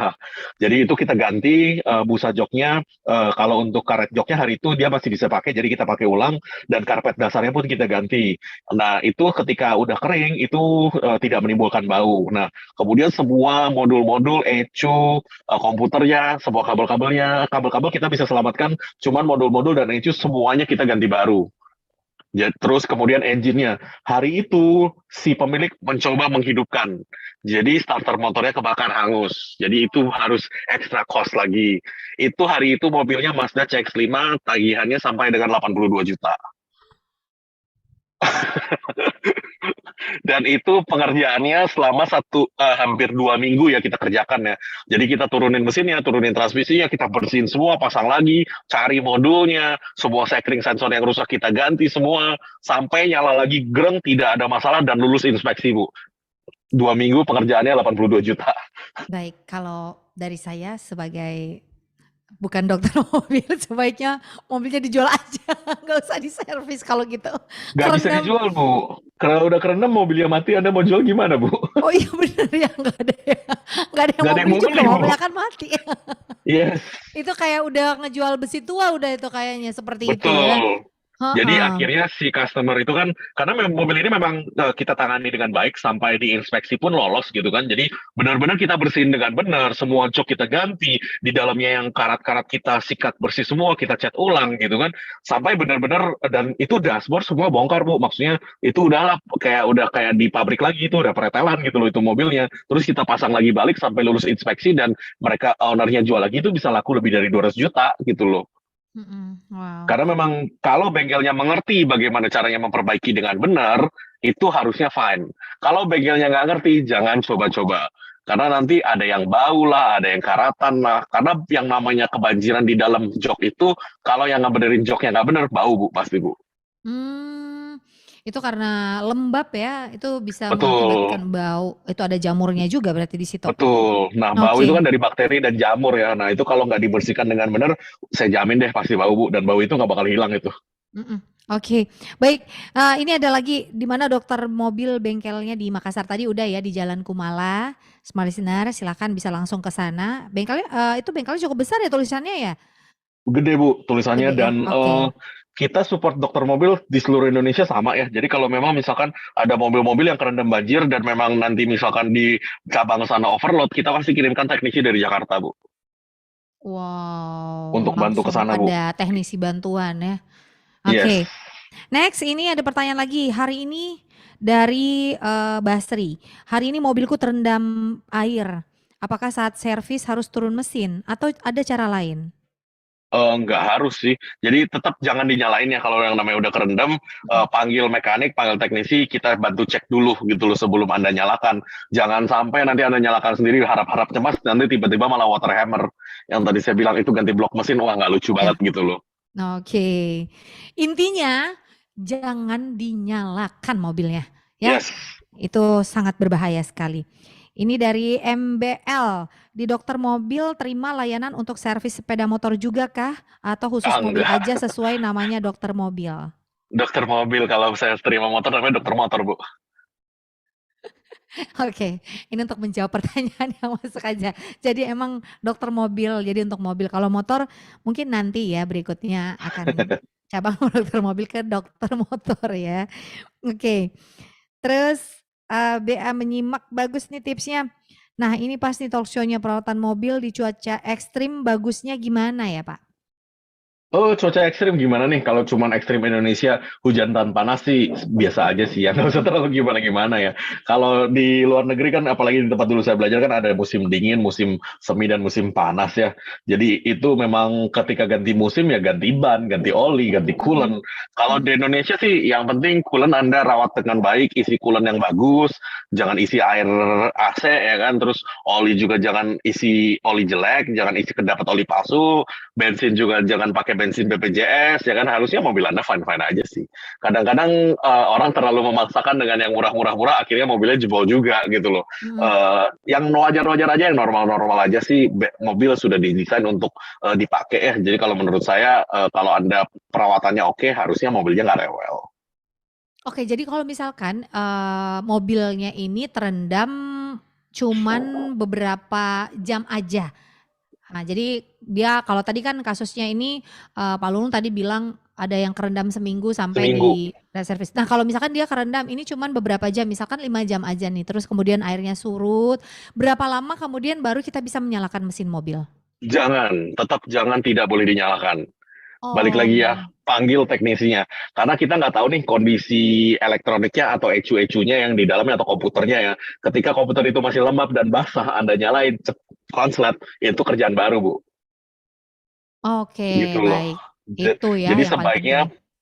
jadi itu kita ganti busa joknya. Kalau untuk karet joknya hari itu dia masih bisa pakai, jadi kita pakai ulang, dan karpet dasarnya pun kita ganti. Nah itu ketika udah kering itu tidak menimbulkan bau. Nah kemudian semua modul-modul ECU, komputernya, semua kabel-kabel kita bisa selamatkan, cuman modul-modul dan ECU semuanya kita ganti baru. Ya, terus kemudian engine-nya. Hari itu si pemilik mencoba menghidupkan. Jadi starter motornya kebakar hangus. Jadi itu harus extra cost lagi. Itu hari itu mobilnya Mazda CX-5, tagihannya sampai dengan 82 juta. Dan itu pengerjaannya selama hampir 2 minggu ya kita kerjakan ya. Jadi kita turunin mesinnya, turunin transmisinya, kita bersihin semua, pasang lagi, cari modulnya, semua sekring sensor yang rusak kita ganti semua, sampai nyala lagi greng, tidak ada masalah dan lulus inspeksi, Bu. 2 minggu pengerjaannya 82 juta. Baik, kalau dari saya sebagai bukan dokter mobil, sebaiknya mobilnya dijual aja, nggak usah diservis kalau gitu. Nggak bisa Kerendam. dijual, Bu. Kalau udah kerendam mobilnya mati, Anda mau jual gimana, Bu? Oh iya bener ya, nggak ada yang Nggak mau ada yang beli mau juga, beli, Bu. mobilnya kan mati. Yes, Itu kayak udah ngejual besi tua udah itu kayaknya seperti itu ya. betul. Jadi Heeh. akhirnya si customer itu kan, karena mobil ini memang kita tangani dengan baik sampai diinspeksi pun lolos gitu kan. Jadi benar-benar kita bersihin dengan benar, semua jok kita ganti, di dalamnya yang karat-karat kita sikat bersih semua, kita cat ulang gitu kan. Sampai benar-benar, dan itu dashboard semua bongkar, Bu. Maksudnya itu udah kayak di pabrik lagi, itu udah pretelan gitu loh itu mobilnya. Terus kita pasang lagi balik sampai lulus inspeksi, dan mereka ownernya jual lagi, itu bisa laku lebih dari 200 juta gitu loh. Mm-mm. Wow. Karena memang kalau bengkelnya mengerti bagaimana caranya memperbaiki dengan benar, itu harusnya fine. Kalau bengkelnya nggak ngerti, jangan coba-coba. Karena nanti ada yang bau lah, ada yang karatan lah. Karena yang namanya kebanjiran di dalam jok itu, kalau yang ngebenerin joknya nggak bener, bau, Bu, pasti, Bu. Hmm, itu karena lembab ya, itu bisa mengakibatkan Betul, bau. Itu ada jamurnya juga berarti di situ. betul. Nah, bau itu Oke. kan dari bakteri dan jamur ya. Nah, itu kalau nggak dibersihkan dengan benar, saya jamin deh pasti bau, Bu. Dan bau itu nggak bakal hilang itu. Mm-mm. Oke, baik. Ini ada lagi di mana dokter mobil bengkelnya di Makassar tadi udah ya di Jalan Kumala. Smart Listener, silakan bisa langsung ke sana. Bengkelnya itu bengkelnya cukup besar ya tulisannya ya? Gede, Bu, tulisannya. Gede ya. Dan Oke. kita support dokter mobil di seluruh Indonesia sama ya. Jadi kalau memang misalkan ada mobil-mobil yang kerendam banjir dan memang nanti misalkan di cabang sana overload, kita pasti kirimkan teknisi dari Jakarta, Bu, Wow, untuk bantu ke langsung sana, Bu. ada teknisi bantuan ya. Yes. Oke. Next, ini ada pertanyaan lagi. Hari ini dari Basri. Hari ini mobilku terendam air. Apakah saat servis harus turun mesin atau ada cara lain? Nggak harus sih. Jadi tetap jangan dinyalain ya kalau yang namanya udah kerendam, Mm. panggil mekanik, panggil teknisi, kita bantu cek dulu gitu loh sebelum Anda nyalakan. Jangan sampai nanti Anda nyalakan sendiri, harap-harap cemas, nanti tiba-tiba malah water hammer. Yang tadi saya bilang itu ganti blok mesin, wah nggak lucu Ya, banget gitu loh. oke. Intinya jangan dinyalakan mobilnya, ya. Yes. Itu sangat berbahaya sekali. Ini dari MBL. Di dokter mobil terima layanan untuk servis sepeda motor juga kah? Atau khusus mobil Enggak. aja sesuai namanya dokter mobil? Dokter mobil, kalau saya terima motor namanya dokter motor, Bu. Oke, ini untuk menjawab pertanyaan yang masuk aja. Jadi emang dokter mobil, jadi untuk mobil. Kalau motor mungkin nanti ya berikutnya akan cabang dokter mobil ke dokter motor ya. Oke, terus BA menyimak bagus nih tipsnya. Nah, ini pas nih talk show-nya perawatan mobil di cuaca ekstrim bagusnya gimana ya, Pak? Oh, cuaca ekstrim gimana nih? Kalau cuman ekstrim Indonesia, hujan dan panas sih biasa aja sih ya, nggak usah terlalu gimana-gimana ya. Kalau di luar negeri kan, apalagi di tempat dulu saya belajar kan ada musim dingin, musim semi, dan musim panas ya. Jadi itu memang ketika ganti musim ya ganti ban, ganti oli, ganti Mhm, coolant. Kalau mhm. di Indonesia sih yang penting coolant Anda rawat dengan baik, isi coolant yang bagus, jangan isi air AC ya kan, terus oli juga jangan isi oli jelek, jangan isi kedapat oli palsu, bensin juga jangan pakai bensin BPJS ya kan, harusnya mobil Anda fine-fine aja sih. Kadang-kadang orang terlalu memaksakan dengan yang murah-murah akhirnya mobilnya jebol juga gitu loh. Mhm. Yang wajar-wajar aja, yang normal-normal aja sih, mobil sudah didesain untuk dipakai ya. Jadi kalau menurut saya kalau Anda perawatannya oke, harusnya mobilnya nggak rewel. Oke, jadi kalau misalkan, mobilnya ini terendam cuman beberapa jam aja. Nah, jadi dia kalau tadi kan kasusnya ini, Pak Lulung tadi bilang ada yang kerendam seminggu sampai Seminggu. di reservis. Nah, kalau misalkan dia kerendam ini cuman beberapa jam, misalkan 5 jam aja nih, terus kemudian airnya surut, berapa lama kemudian baru kita bisa menyalakan mesin mobil? Jangan, tetap jangan, tidak boleh dinyalakan. Balik lagi ya, Oh. panggil teknisinya. Karena kita nggak tahu nih kondisi elektroniknya atau ecu-ecunya yang di dalamnya atau komputernya ya. Ketika komputer itu masih lembab dan basah, Anda nyalain konslet, itu kerjaan baru, Bu. Oke, Gitu loh. baik. Itu ya Jadi yang paling penting. sebaiknya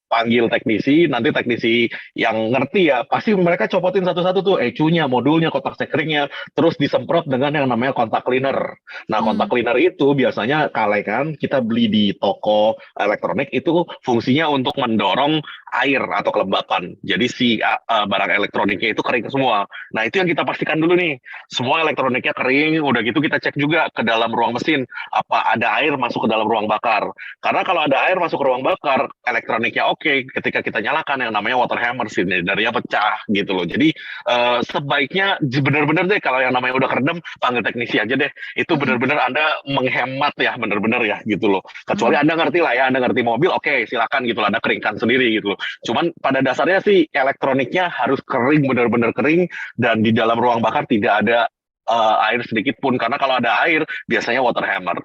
panggil teknisi, nanti teknisi yang ngerti ya, pasti mereka copotin satu-satu tuh ecunya, modulnya, kotak sekringnya, terus disemprot dengan yang namanya kontak cleaner. Nah, kontak Mmm, cleaner itu biasanya kalengan kita beli di toko elektronik itu fungsinya untuk mendorong air atau kelembapan. Jadi si barang elektroniknya itu kering semua. Nah, itu yang kita pastikan dulu nih. Semua elektroniknya kering, udah gitu kita cek juga ke dalam ruang mesin, apa ada air masuk ke dalam ruang bakar. Karena kalau ada air masuk ke ruang bakar, elektroniknya oke, ketika kita nyalakan yang namanya water hammer, silindernya pecah gitu loh. Jadi sebaiknya benar-benar deh kalau yang namanya udah kerendam, panggil teknisi aja deh. Itu mhm, benar-benar Anda menghemat ya, benar-benar ya gitu loh. Kecuali mhm. Anda ngerti lah ya, Anda ngerti mobil, oke silakan gitu loh, Anda keringkan sendiri gitu loh. Cuman pada dasarnya sih elektroniknya harus kering, benar-benar kering, dan di dalam ruang bakar tidak ada air sedikit pun, karena kalau ada air biasanya water hammer.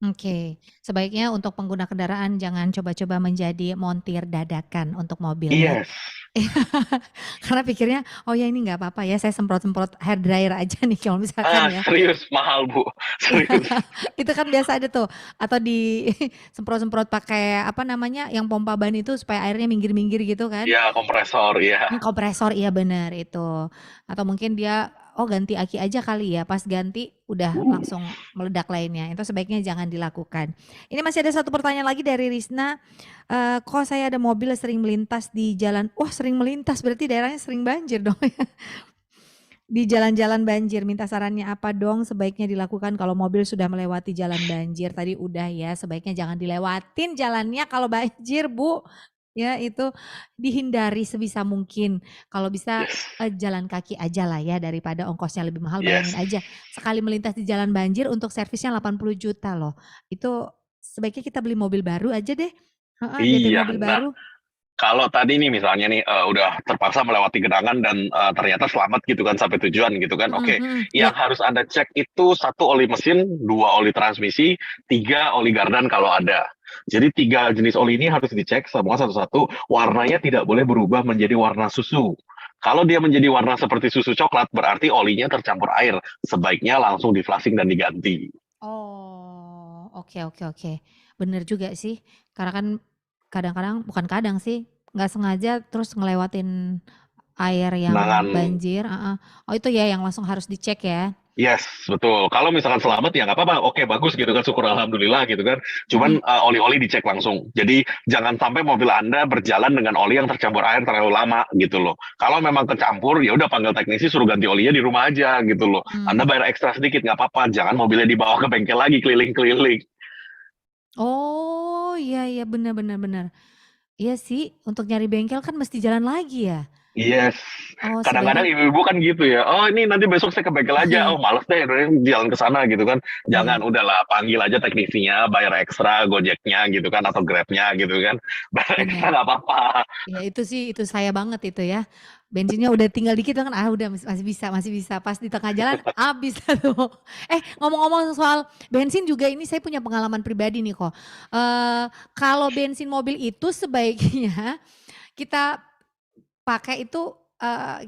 Oke, sebaiknya untuk pengguna kendaraan jangan coba-coba menjadi montir dadakan untuk mobil ya. Yes. Karena pikirnya, "Oh ya ini nggak apa-apa ya, saya semprot-semprot hair dryer aja nih," kalau misalkan ya. Serius mahal, Bu. Iya, Serius. itu kan biasa ada tuh, atau di semprot-semprot pakai apa namanya, yang pompa ban itu supaya airnya minggir-minggir gitu kan. Iya, kompresor, iya. Kompresor, iya bener itu. Atau mungkin dia, oh ganti aki aja kali ya, pas ganti udah Uh, langsung meledak lainnya, itu sebaiknya jangan dilakukan. Ini masih ada satu pertanyaan lagi dari Risna, "Kok saya ada mobil sering melintas di jalan" wah sering melintas berarti daerahnya sering banjir dong ya? Di jalan-jalan banjir, minta sarannya apa dong sebaiknya dilakukan kalau mobil sudah melewati jalan banjir? Tadi udah ya, sebaiknya jangan dilewatin jalannya kalau banjir, Bu. Ya itu dihindari sebisa mungkin. Kalau bisa yes, jalan kaki aja lah ya daripada ongkosnya lebih mahal. Bayangin yes. aja sekali melintas di jalan banjir untuk servisnya 80 juta loh. Itu sebaiknya kita beli mobil baru aja deh. Heeh, DP Iya. mobil Nah, baru. kalau tadi nih misalnya nih udah terpaksa melewati genangan dan ternyata selamat gitu kan sampai tujuan gitu kan. Mhm, Oke, mhm, yang ya. harus Anda cek itu satu oli mesin, dua oli transmisi, tiga oli gardan kalau ada. Jadi tiga jenis oli ini harus dicek semua satu-satu. Warnanya tidak boleh berubah menjadi warna susu. Kalau dia menjadi warna seperti susu coklat, berarti olinya tercampur air. Sebaiknya langsung di flushing dan diganti. Oh, oke, oke, oke. Bener juga sih, karena kan kadang-kadang bukan kadang sih, nggak sengaja terus ngelewatin air yang Genangan. banjir, heeh. Oh itu ya yang langsung harus dicek ya? Yes, betul. Kalau misalkan selamat ya nggak apa-apa, oke bagus gitu kan, syukur alhamdulillah gitu kan. Mhm. Cuman oli-oli dicek langsung. Jadi jangan sampai mobil Anda berjalan dengan oli yang tercampur air terlalu lama gitu loh. Kalau memang kecampur ya udah panggil teknisi suruh ganti olinya di rumah aja gitu loh. Anda Mmm. bayar ekstra sedikit nggak apa-apa, jangan mobilnya dibawa ke bengkel lagi keliling-keliling. Oh, iya iya, bener, bener, bener. Iya sih, untuk nyari bengkel kan mesti jalan lagi ya? Yes, Oh kadang-kadang sebaiknya ibu-ibu kan gitu ya. Oh ini nanti besok saya ke bengkel aja. Oh males deh, jalan ke sana gitu kan. iya, Jangan, udahlah panggil aja teknisinya, bayar ekstra Gojeknya gitu kan atau Grabnya gitu kan. Bayar ekstra bener. nggak apa-apa. Iya itu sih, itu saya banget itu ya. bensinnya udah tinggal dikit kan, udah masih bisa, pas di tengah jalan habis tuh. Ngomong-ngomong soal bensin juga ini saya punya pengalaman pribadi nih kok, kalau bensin mobil itu sebaiknya kita pakai itu,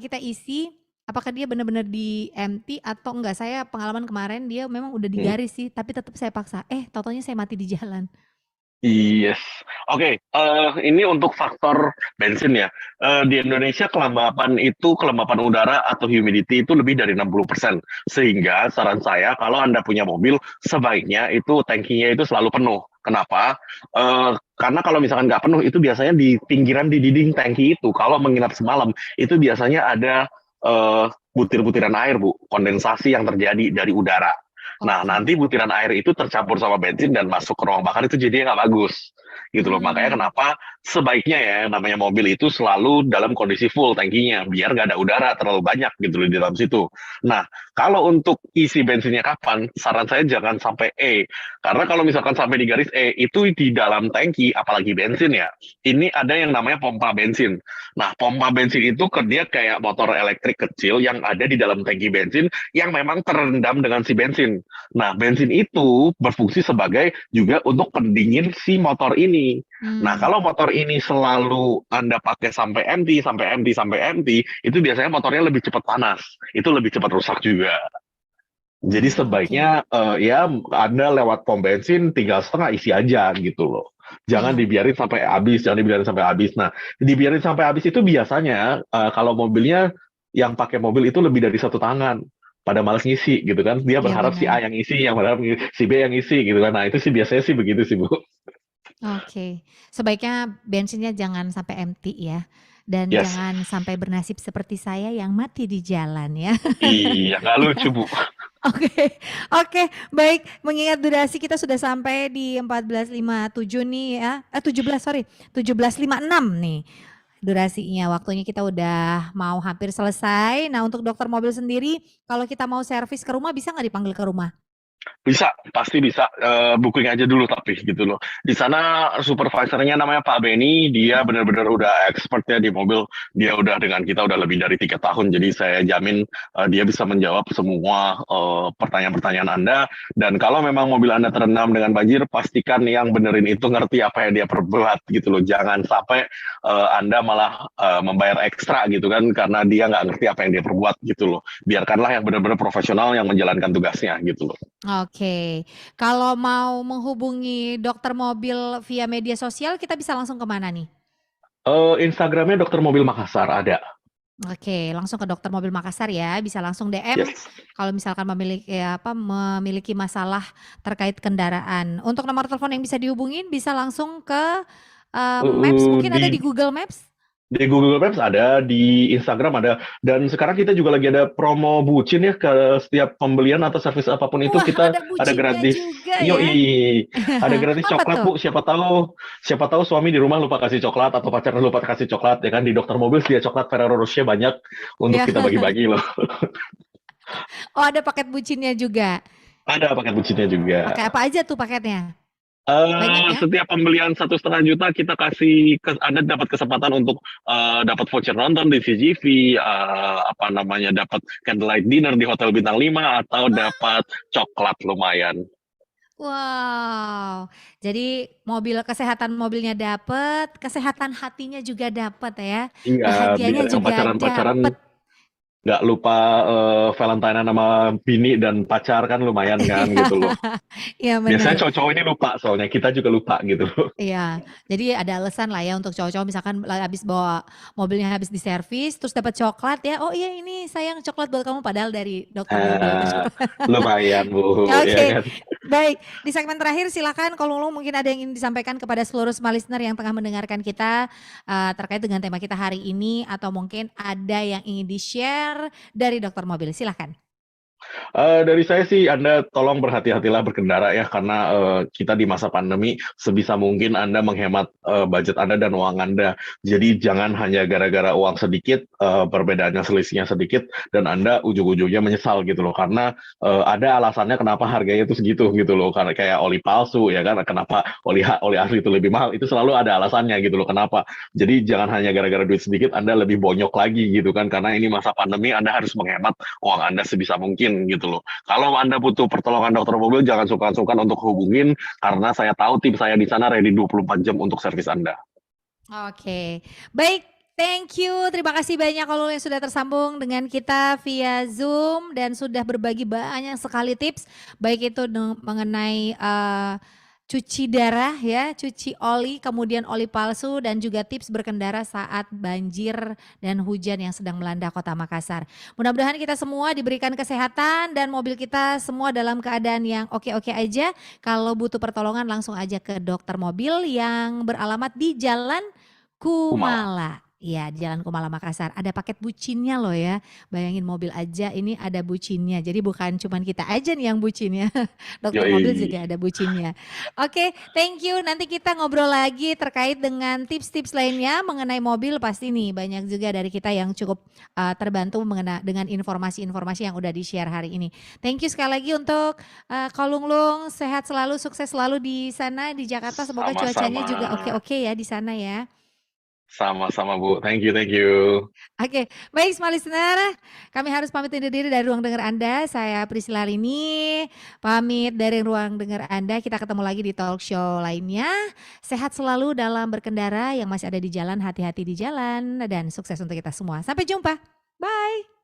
kita isi, apakah dia benar-benar di-empty atau enggak. Saya pengalaman kemarin dia memang udah Mhm. digaris sih, tapi tetap saya paksa, tahu-tahunya saya mati di jalan. Yes. Oke, ini untuk faktor bensin ya, di Indonesia kelembapan udara atau humidity itu lebih dari 60%. Sehingga saran saya kalau Anda punya mobil, sebaiknya itu tangkinya itu selalu penuh. Kenapa? Karena kalau misalkan nggak penuh, itu biasanya di pinggiran di dinding tangki itu, kalau menginap semalam, itu biasanya ada, butir-butiran air Bu, kondensasi yang terjadi dari udara. Nah, Oke. nanti butiran air itu tercampur sama bensin dan masuk ke ruang bakar itu jadinya nggak bagus, gitu loh. Makanya Mmm. kenapa sebaiknya ya namanya mobil itu selalu dalam kondisi full tangkinya, biar nggak ada udara terlalu banyak gitu loh di dalam situ. Nah, kalau untuk isi bensinnya kapan, saran saya jangan sampai E, karena kalau misalkan sampai di garis E, itu di dalam tangki, apalagi bensin ya, ini ada yang namanya pompa bensin. Nah, pompa bensin itu dia kayak motor elektrik kecil yang ada di dalam tangki bensin yang memang terendam dengan si bensin. Nah, bensin itu berfungsi sebagai juga untuk pendingin si motor ini. Nah, Mmm. kalau motor ini selalu Anda pakai sampai empty, sampai empty, sampai empty, itu biasanya motornya lebih cepat panas. Itu lebih cepat rusak juga. Jadi Oke. sebaiknya ya Anda lewat pom bensin tinggal setengah isi aja gitu loh. Jangan Iya. dibiarin sampai habis, jangan dibiarin sampai habis. Nah, dibiarin sampai habis itu biasanya kalau mobilnya yang pakai mobil itu lebih dari satu tangan. Pada males ngisi gitu kan. Dia Iya berharap si benar. A yang isi, yang berharap si B yang isi gitu kan. Nah, itu sih biasanya sih begitu sih, Bu. Oke, sebaiknya bensinnya jangan sampai empty ya, dan Yes. jangan sampai bernasib seperti saya yang mati di jalan ya. Iya, nggak lucu, Bu. Oke, oke, baik, mengingat durasi kita sudah sampai di 14.57 nih ya, 17 sorry, 17.56 nih durasinya, waktunya kita udah mau hampir selesai. Nah untuk dokter mobil sendiri, kalau kita mau servis ke rumah bisa nggak dipanggil ke rumah? Bisa, pasti bisa, booking aja dulu tapi gitu loh. Di sana supervisornya namanya Pak Benny, dia Mhm. benar-benar udah expert ya di mobil. Dia udah dengan kita udah lebih dari 3 tahun, jadi saya jamin, dia bisa menjawab semua, pertanyaan-pertanyaan Anda. Dan kalau memang mobil Anda terendam dengan banjir, pastikan yang benerin itu ngerti apa yang dia perbuat gitu loh. Jangan sampai, Anda malah, membayar ekstra gitu kan, karena dia nggak ngerti apa yang dia perbuat gitu loh. Biarkanlah yang benar-benar profesional yang menjalankan tugasnya gitu loh. Oke, kalau mau menghubungi dokter mobil via media sosial kita bisa langsung ke mana nih? Instagram-nya Dokter Mobil Makassar ada. Oke, langsung ke dokter mobil Makassar ya, bisa langsung DM Yes. kalau misalkan memiliki masalah terkait kendaraan. Untuk nomor telepon yang bisa dihubungin bisa langsung ke, Maps mungkin ada di Di Google Maps? Google Maps ada, di Instagram ada, dan sekarang kita juga lagi ada promo bucin ya, ke setiap pembelian atau servis apapun itu Wah kita ada ada bucinnya gratis. juga ya? Yoi, ada gratis Apa coklat tuh? Bu, siapa tahu suami di rumah lupa kasih coklat atau pacar lupa kasih coklat ya kan, di dokter mobil sedia coklat Ferrero Rocher banyak untuk Ya. kita bagi-bagi loh. Oh ada paket bucinnya juga? Ada paket bucinnya juga. Pakai apa aja tuh paketnya? Banyak ya? Setiap pembelian 1,5 juta kita kasih Anda dapat kesempatan untuk dapat voucher nonton di CGV, apa namanya dapat candlelight dinner di hotel bintang 5 atau dapat coklat lumayan. Wow, jadi kesehatan mobilnya dapet, kesehatan hatinya juga dapet ya, Iya, biar bahagianya yang juga pacaran-pacaran dapet. nggak lupa Valentine sama bini dan pacar kan lumayan kan gitu loh. Iya Biasanya benar. cowok-cowok ini lupa soalnya kita juga lupa gitu. Iya, jadi ada alasan lah ya untuk cowok-cowok misalkan habis bawa mobilnya habis diservis terus dapat coklat ya, "Oh iya ini sayang coklat buat kamu," padahal dari dokter mobil. Lumayan Bu, ya Oke, kan. baik. Di segmen terakhir silakan kalau lu mungkin ada yang ingin disampaikan kepada seluruh semua listener yang tengah mendengarkan kita, terkait dengan tema kita hari ini atau mungkin ada yang ingin di-share dari dokter mobil, silahkan. Dari saya sih Anda tolong berhati-hatilah berkendara ya, karena kita di masa pandemi sebisa mungkin Anda menghemat budget Anda dan uang Anda. Jadi jangan hanya gara-gara uang sedikit, perbedaannya selisihnya sedikit, dan Anda ujung-ujungnya menyesal gitu loh. Karena ada alasannya kenapa harganya itu segitu gitu loh. Karena kayak oli palsu ya kan, kenapa oli asli itu lebih mahal, itu selalu ada alasannya gitu loh kenapa. Jadi jangan hanya gara-gara duit sedikit Anda lebih bonyok lagi gitu kan, karena ini masa pandemi Anda harus menghemat uang Anda sebisa mungkin gitu loh. Kalau Anda butuh pertolongan dokter mobil, jangan sungkan-sungkan untuk hubungin, karena saya tahu tim saya di sana ready 24 jam untuk servis Anda. Oke, baik. Thank you, terima kasih banyak kalau yang sudah tersambung dengan kita via Zoom dan sudah berbagi banyak sekali tips, baik itu mengenai cuci darah ya, cuci oli, kemudian oli palsu dan juga tips berkendara saat banjir dan hujan yang sedang melanda Kota Makassar. Mudah-mudahan kita semua diberikan kesehatan dan mobil kita semua dalam keadaan yang oke-oke aja. Kalau butuh pertolongan langsung aja ke dokter mobil yang beralamat di Jalan Kumala. Kumala. Iya, di Jalan Kumala Makassar. Ada paket bucinnya loh ya. Bayangin mobil aja ini ada bucinnya. Jadi bukan cuman kita aja nih yang bucin ya. Dokter mobil Yoi. juga ada bucinnya. Oke, thank you. Nanti kita ngobrol lagi terkait dengan tips-tips lainnya mengenai mobil. Pasti nih banyak juga dari kita yang cukup terbantu dengan informasi-informasi yang udah di-share hari ini. Thank you sekali lagi untuk Kolung Lung. Sehat selalu, sukses selalu di sana di Jakarta. Semoga cuacanya Sama-sama. juga oke-oke ya di sana ya. Sama-sama Bu. Thank you, thank you. Oke, baik smart listener, kami harus pamit undur diri dari ruang dengar Anda. Saya Priscilla Rini, pamit dari ruang dengar Anda. Kita ketemu lagi di talk show lainnya. Sehat selalu dalam berkendara, yang masih ada di jalan, hati-hati di jalan, dan sukses untuk kita semua. Sampai jumpa, bye.